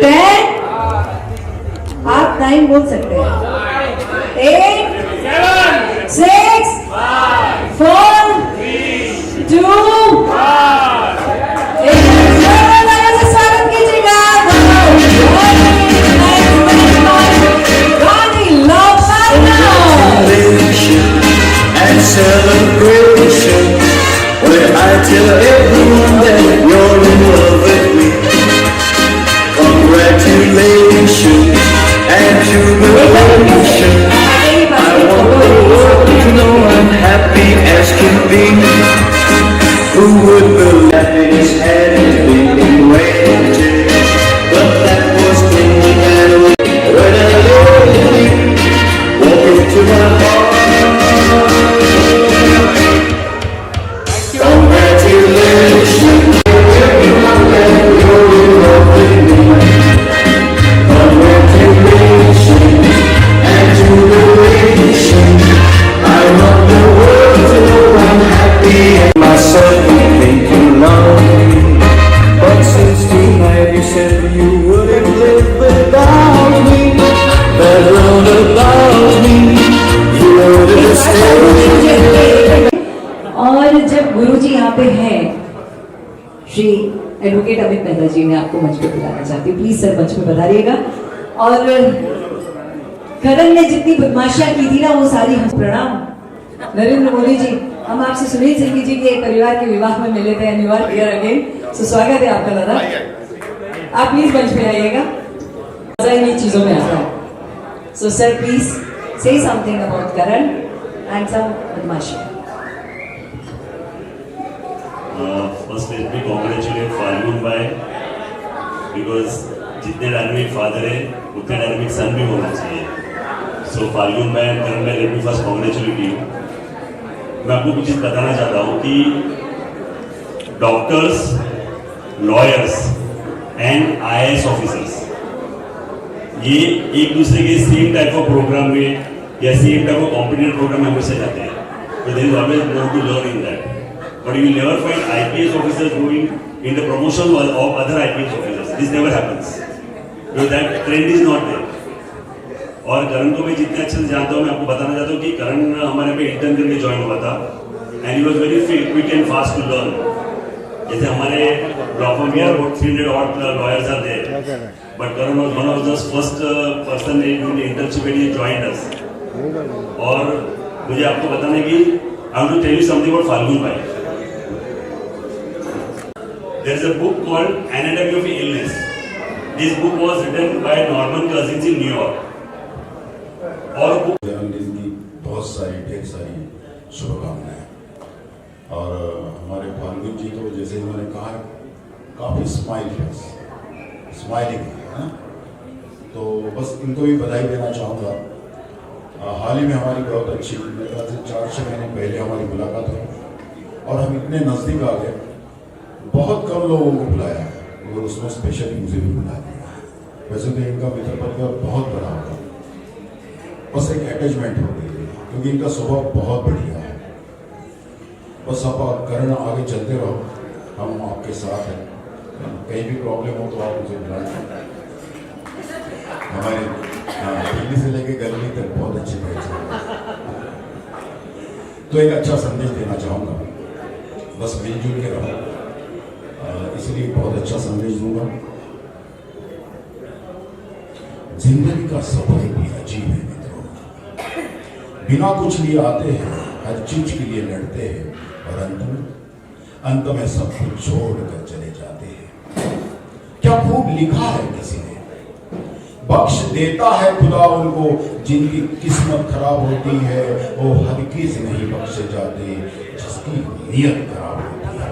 Speaker 12: 10, आप 9 बोल सकते हैं। 8 6 4 2 स्वागत कीजिएगा रानी लोपाना।
Speaker 14: And celebration, where I tell everyone that you're in love with me. Congratulations and jubilation. I want the world to know I'm happy as can be. Who would believe happiness hadn't been waiting? But that was in the when I looked at you, walk into my heart. Congratulations, everyone that you're in love with me. Congratulations and jubilation. I want the world to know I'm happy and myself would think you love me. But since tonight you said you wouldn't live without me, that world about me, you wouldn't stay.
Speaker 12: और जब गुरुजी यहाँ पे हैं, Shri advocate Amit Mehta जी, मैं आपको मंच पे बुलाना चाहती हूँ। प्लीज सर मंच पे पधारिएगा। और करण ने जितनी बदमाशियां की थी ना वो सारी हम प्रणाम। नरेंद्र मोदी जी, हम आपसे सुनील सिंह जी के परिवार के विवाह में मिले थे, अनिवार्य हियर अगेन। सो स्वागत है आपका दादा, आप प्लीज मंच पे आइएगा। मजा इन्हीं चीजों में आता है। So sir please say something about Karan and some बदमाशियां।
Speaker 15: First let me congratulate Falgun bhai because जितने डायनेमिक फादर है उतने डायनेमिक सन भी होना चाहिए। सो फाल्गुन भाई एंड करण भाई, let me first congratulate you. मैं आपको कुछ चीज़ बताना चाहता हूँ कि doctors, lawyers and IAS officers ये एक दूसरे के सेम टाइप ऑफ प्रोग्राम में या same type of competitive programme में हमेशा जाते हैं, तो there is always more to learn in that. But you will never find IPS officers going in the promotion of other IPS officers. This never happens. Because that trend is not there. और करण को मैं जितने अच्छे से जानता हूँ, मैं आपको बताना चाहता हूँ कि करण हमारे पे इंटर्न करके ज्वाइन हुआ था and he was very quick and fast to learn. जैसे हमारे लॉ फर्म में about 300 odd lawyers are there. but Karan was one of the first person in internship and he joined us. और मुझे आपको बताना है कि I want to tell you something about Falgun Bhai. There is a book called Anatomy of Illness. This book was written by Norman Cousins in New York. और
Speaker 16: जन्मदिन की बहुत सारी ढेर सारी शुभकामनाएं। और हमारे फाल्गुन जी तो जैसे उन्होंने कहा काफ़ी स्माइलिंग है ना, तो बस इनको भी बधाई देना चाहूँगा। हाल ही में हमारी बहुत अच्छी, मेरे ख्याल से 4-6 महीने पहले हमारी मुलाकात हुई और हम इतने नज़दीक आ गए, बहुत कम लोगों को बुलाया है और उसमें स्पेशली मुझे भी बुला दिया। वैसे तो इनका मित्र परिवार बहुत बड़ा होगा, बस एक अटैचमेंट हो गई है क्योंकि इनका स्वभाव बहुत बढ़िया है। बस आप करण आगे चलते रहो, हम आपके साथ हैं। कहीं भी प्रॉब्लम हो तो आप मुझे बुलाएं। हमारे दिल्ली से लेके गर्मी तक बहुत अच्छे पहचान। तो एक अच्छा संदेश देना चाहूँगा, बस मिलजुल के रहो, इसलिए बहुत अच्छा संदेश दूंगा। जिंदगी का सफर भी अजीब है मित्रों, बिना कुछ लिए आते हैं, हर चीज के लिए लड़ते हैं और अंत में सब कुछ छोड़कर चले जाते हैं। क्या खूब लिखा है किसी ने, बख्श देता है खुदा उनको जिनकी किस्मत खराब होती है, वो हरगिज़ नहीं बख्शे जाते जिसकी नीयत खराब होती है।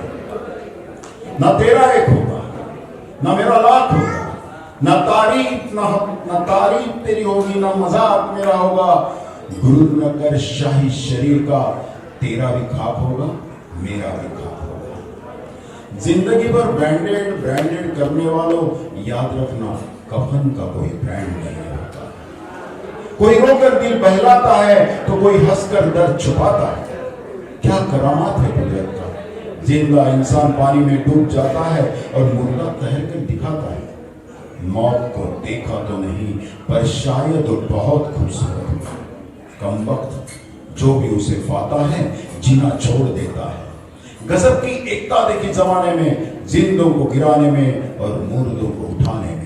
Speaker 16: ना तेरा एक होगा, ना मेरा लाख होगा, ना तारीफ तेरी होगी, ना मजाक मेरा होगा। गुरु न कर शाही शरीर का, तेरा भी खाक होगा, मेरा भी खाक होगा। जिंदगी भर ब्रांडेड करने वालों, याद रखना कफन का कोई ब्रांड नहीं होता। कोई रोकर दिल बहलाता है तो कोई हंसकर दर्द छुपाता है। क्या करामात है कुदरत का, जिंदा इंसान पानी में डूब जाता है और मुर्दा तैर कर दिखाता है। मौत को देखा तो नहीं पर शायद वो बहुत खूबसूरत है। कमबख्त जो भी उसे पाता है जीना छोड़ देता है। गजब की एकता देखी जमाने में, जिंदों को गिराने में और मुर्दों को उठाने में।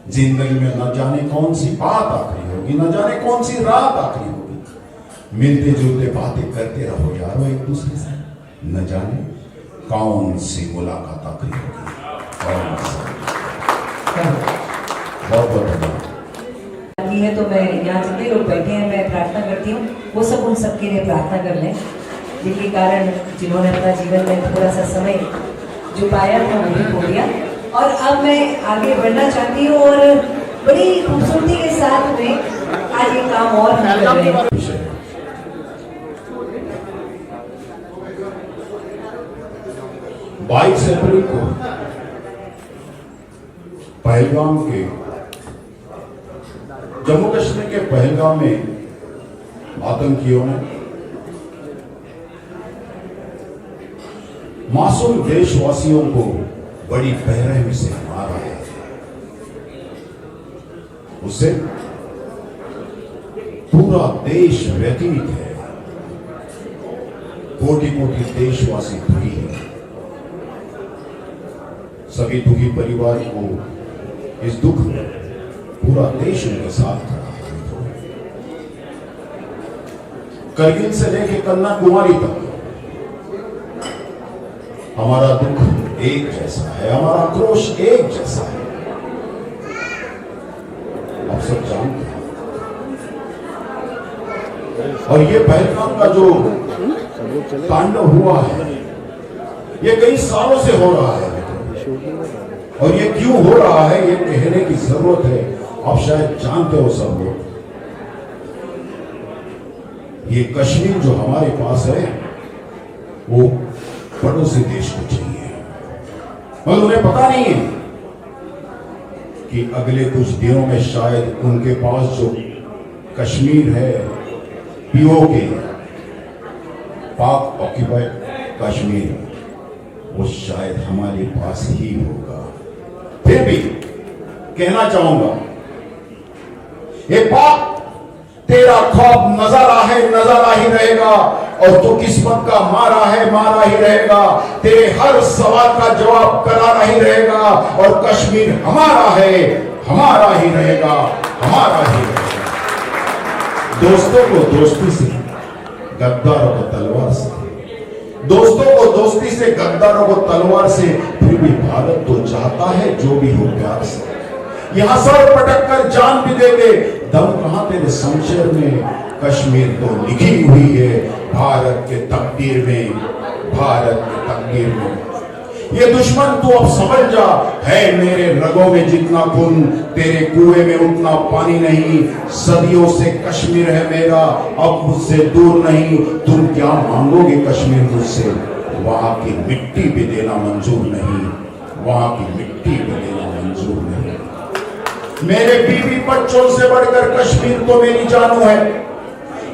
Speaker 16: जिंदगी में न जाने कौन सी बात आखिरी होगी, न जाने कौन सी रात आखिरी होगी। मिलते जुलते बातें करते रहो यारो एक दूसरे से, न जाने कौन सी मुलाकात आखिरी होगी। बहुत बहुत धन्यवाद
Speaker 12: है। तो मैं यहाँ जितने लोग बैठे हैं मैं प्रार्थना करती हूँ वो सब उन सबके लिए प्रार्थना कर लें जिनके कारण जिन्होंने अपना जीवन में थोड़ा सा समय जो पाया था वो भी खो दिया। और अब मैं आगे बढ़ना चाहती हूँ और बड़ी खूबसूरती के साथ में आज ये काम और हम कर रहे हैं।
Speaker 16: 22 अप्रैल को पहलगाम के जम्मू कश्मीर के पहलगाम में आतंकियों ने मासूम देशवासियों को बड़ी बेरहमी से मारा है। उससे पूरा देश व्यतीत है, कोटि-कोटि देशवासी दुखी है। सभी दुखी परिवार को इस दुख में पूरा देश उनके साथ खड़ा है। करगिल से लेकर कन्याकुमारी तक हमारा दुख एक जैसा है, हमारा आक्रोश एक जैसा है। आप सब जानते हैं। और ये पहलगाम का जो तांडव हुआ है ये कई सालों से हो रहा है और ये क्यों हो रहा है ये कहने की जरूरत है। आप शायद जानते हो सब लोग, ये कश्मीर जो हमारे पास है वो पड़ोसी देश को चाहिए, मगर उन्हें पता नहीं है कि अगले कुछ दिनों में शायद उनके पास जो कश्मीर है पीओके पाक ऑक्यूपाइड कश्मीर वो शायद हमारे पास ही होगा। फिर भी कहना चाहूंगा ये पाक तेरा खौफ नजारा है, नजारा ही रहेगा और तो किस्मत का मारा है, मारा ही रहेगा। तेरे हर सवाल का जवाब करारा ही रहेगा और कश्मीर हमारा है, हमारा ही रहेगा, हमारा ही रहेगा। दोस्तों को दोस्ती से, गद्दारों को तलवार से, दोस्तों को दोस्ती से, गद्दारों को तलवार से, फिर भी भारत तो चाहता है जो भी हो प्यार से। यहां सर पटक कर जान भी दे दे, दम कहां तेरे शमशेर में। कश्मीर तो लिखी हुई है भारत के तकदीर में, भारत के तकदीर में। ये दुश्मन तू अब समझ जा, है मेरे रगों में जितना खून, तेरे कुएं में उतना पानी नहीं। सदियों से कश्मीर है मेरा, अब मुझसे दूर नहीं। तुम क्या मांगोगे कश्मीर मुझसे, वहां की मिट्टी भी देना मंजूर नहीं, वहां की मिट्टी भी देना मंजूर नहीं। मेरे बीवी बच्चों से बढ़कर कश्मीर तो मेरी जानू है,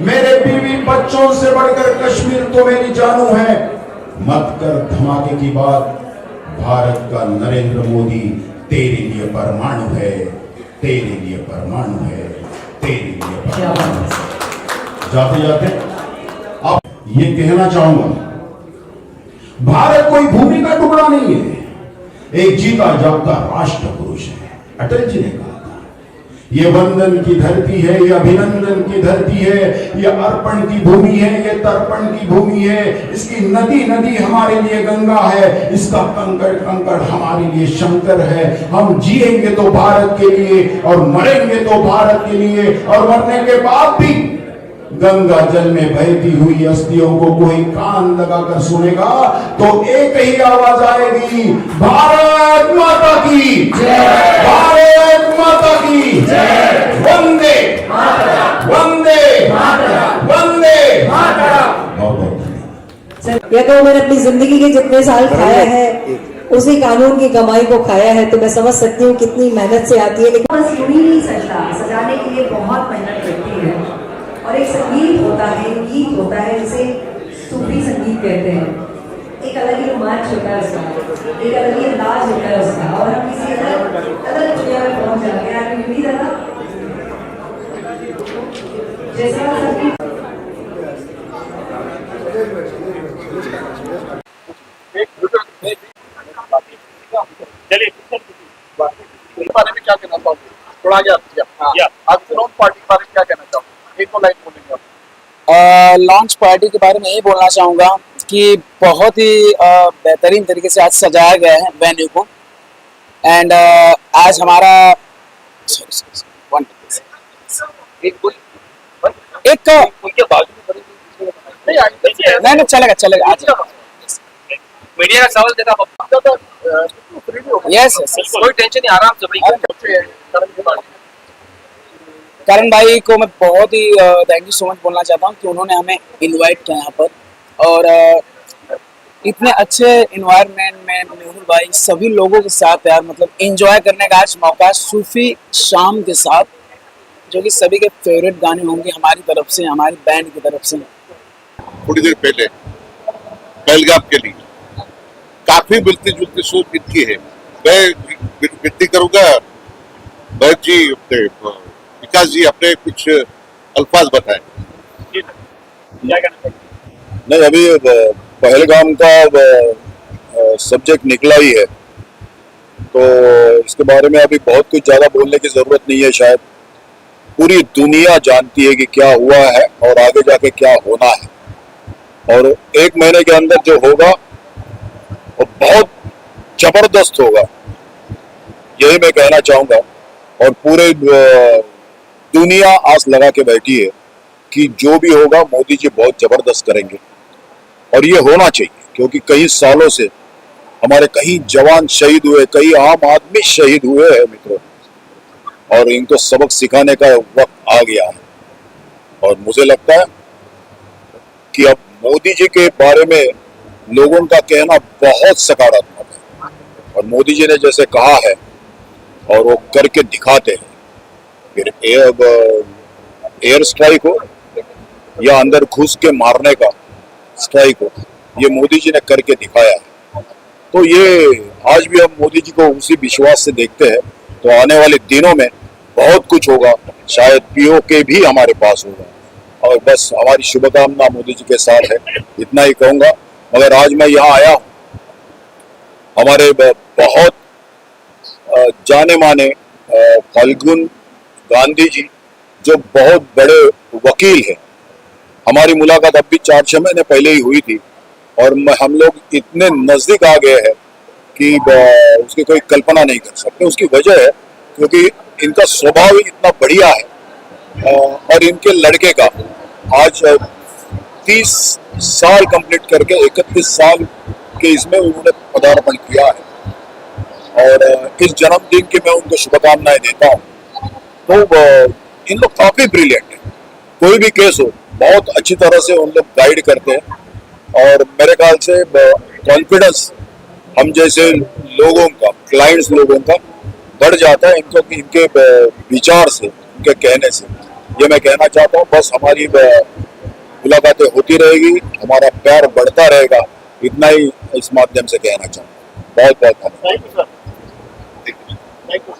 Speaker 16: मेरे बीवी बच्चों से बढ़कर कश्मीर तो मेरी जानू है। मत कर धमाके की बात, भारत का नरेंद्र मोदी तेरे लिए परमाणु है, तेरे लिए परमाणु है, तेरे लिए परमाणु है। जाते जाते अब ये कहना चाहूंगा, भारत कोई भूमि का टुकड़ा नहीं है, एक जीता जागता राष्ट्र पुरुष है। अटल जी ने कहा, ये वंदन की धरती है, ये अभिनंदन की धरती है, ये अर्पण की भूमि है, ये तर्पण की भूमि है। इसकी नदी नदी हमारे लिए गंगा है, इसका कंकड़ कंकड़ हमारे लिए शंकर है। हम जिएंगे तो भारत के लिए और मरेंगे तो भारत के लिए, और मरने के बाद भी गंगा जल में बहती हुई अस्थियों को कोई कान लगाकर सुनेगा तो एक ही आवाज आएगी, भारत माता की जय, भारत माता की जय, वंदे वंदे वंदे।
Speaker 12: या तो मैंने अपनी जिंदगी के जितने साल खाया है उसी कानून की कमाई को खाया है, तो मैं समझ सकती हूँ कितनी मेहनत से आती है। लेकिन बस यूं ही नहीं सजता, सजाने के लिए बहुत मेहनत लगती है। और एक संगीत होता है, गीत होता है, जिसे सूफी संगीत कहते हैं। एक अलग ही रोमांच होता है उसका, एक अलग ही अंदाज होता है उसका, और हम किसी अलग दुनिया में पहुंच जाते हैं। आपकी उम्मीद है ना, जैसा संगीत
Speaker 11: चलिए बारे में क्या कहना चाहोगे, थोड़ा आगे आप लॉन्च पार्टी के बारे में क्या कहना चाहोगे, एक तो लाइन बोलेंगे आप।
Speaker 17: लॉन्च पार्टी के बारे में यही बोलना चाहूँगा कि बहुत ही बेहतरीन तरीके से आज सजाया गया है वेन्यू को। एंड आज हमारा एक नहीं चलेगा चलेगा आज
Speaker 2: मीडिया का सवाल देता
Speaker 17: यस
Speaker 2: कोई टेंशन नहीं, आराम से भाई।
Speaker 17: करण भाई को मैं बहुत ही थैंक यू सो मच बोलना चाहता हूँ कि उन्होंने हमें इनवाइट किया यहाँ पर, और इतने अच्छे इन्वायरमेंट में मेहुल भाई सभी लोगों के साथ यार मतलब एंजॉय करने का आज मौका, सूफी शाम के साथ, जो कि सभी के फेवरेट गाने होंगे हमारी तरफ से, हमारी बैंड की तरफ से।
Speaker 4: थोड़ी देर पहले पहलगाम के लिए काफी मिलती जुलती सोच इनकी है। मैं विनती करूंगा भरत जी, अपने विकास जी अपने कुछ अल्फाज बताएं। नहीं, अभी पहलगाम का सब्जेक्ट निकला ही है, तो इसके बारे में अभी बहुत कुछ ज्यादा बोलने की जरूरत नहीं है। शायद पूरी दुनिया जानती है कि क्या हुआ है और आगे जाके क्या होना है, और 1 महीने के अंदर जो होगा वो बहुत जबरदस्त होगा, यही मैं कहना चाहूंगा। और पूरे दुनिया आस लगा के बैठी है कि जो भी होगा मोदी जी बहुत जबरदस्त करेंगे, और ये होना चाहिए, क्योंकि कई सालों से हमारे कई जवान शहीद हुए, कई आम आदमी शहीद हुए हैं मित्रों, और इनको सबक सिखाने का वक्त आ गया है। और मुझे लगता है कि अब मोदी जी के बारे में लोगों का कहना बहुत सकारात्मक है, और मोदी जी ने जैसे कहा है और वो करके दिखाते हैं, फिर एयर स्ट्राइक हो या अंदर घुस के मारने का स्ट्राइक हो, ये मोदी जी ने करके दिखाया है। तो ये आज भी हम मोदी जी को उसी विश्वास से देखते हैं, तो आने वाले दिनों में बहुत कुछ होगा, शायद पीओके भी हमारे पास होगा। और बस हमारी शुभकामना मोदी जी के साथ है, इतना ही कहूंगा। मगर आज मैं यहाँ आया हूँ, हमारे बहुत जाने माने
Speaker 16: फाल्गुन गांधी जी जो बहुत बड़े वकील हैं, हमारी मुलाकात अब भी 4-6 महीने पहले ही हुई थी और हम लोग इतने नजदीक आ गए हैं कि उसकी कोई कल्पना नहीं कर सकते। उसकी वजह है क्योंकि इनका स्वभाव ही इतना बढ़िया है और इनके लड़के का आज 30 साल कंप्लीट करके 31 साल के इसमें उन्होंने पदार्पण किया है और इस जन्मदिन की मैं उनको शुभकामनाएं देता हूँ। तो इन लोग काफी ब्रिलियंट है, कोई भी केस हो बहुत अच्छी तरह से उन लोग गाइड करते हैं और मेरे ख्याल से कॉन्फिडेंस हम जैसे लोगों का, क्लाइंट्स लोगों का बढ़ जाता है इनको, इनके विचार से, इनके कहने से। ये मैं कहना चाहता हूँ। बस हमारी मुलाकातें होती रहेगी, हमारा प्यार बढ़ता रहेगा, इतना ही इस माध्यम से कहना चाहता हूँ। बहुत बहुत धन्यवाद।
Speaker 11: Thank you sir. Thank you.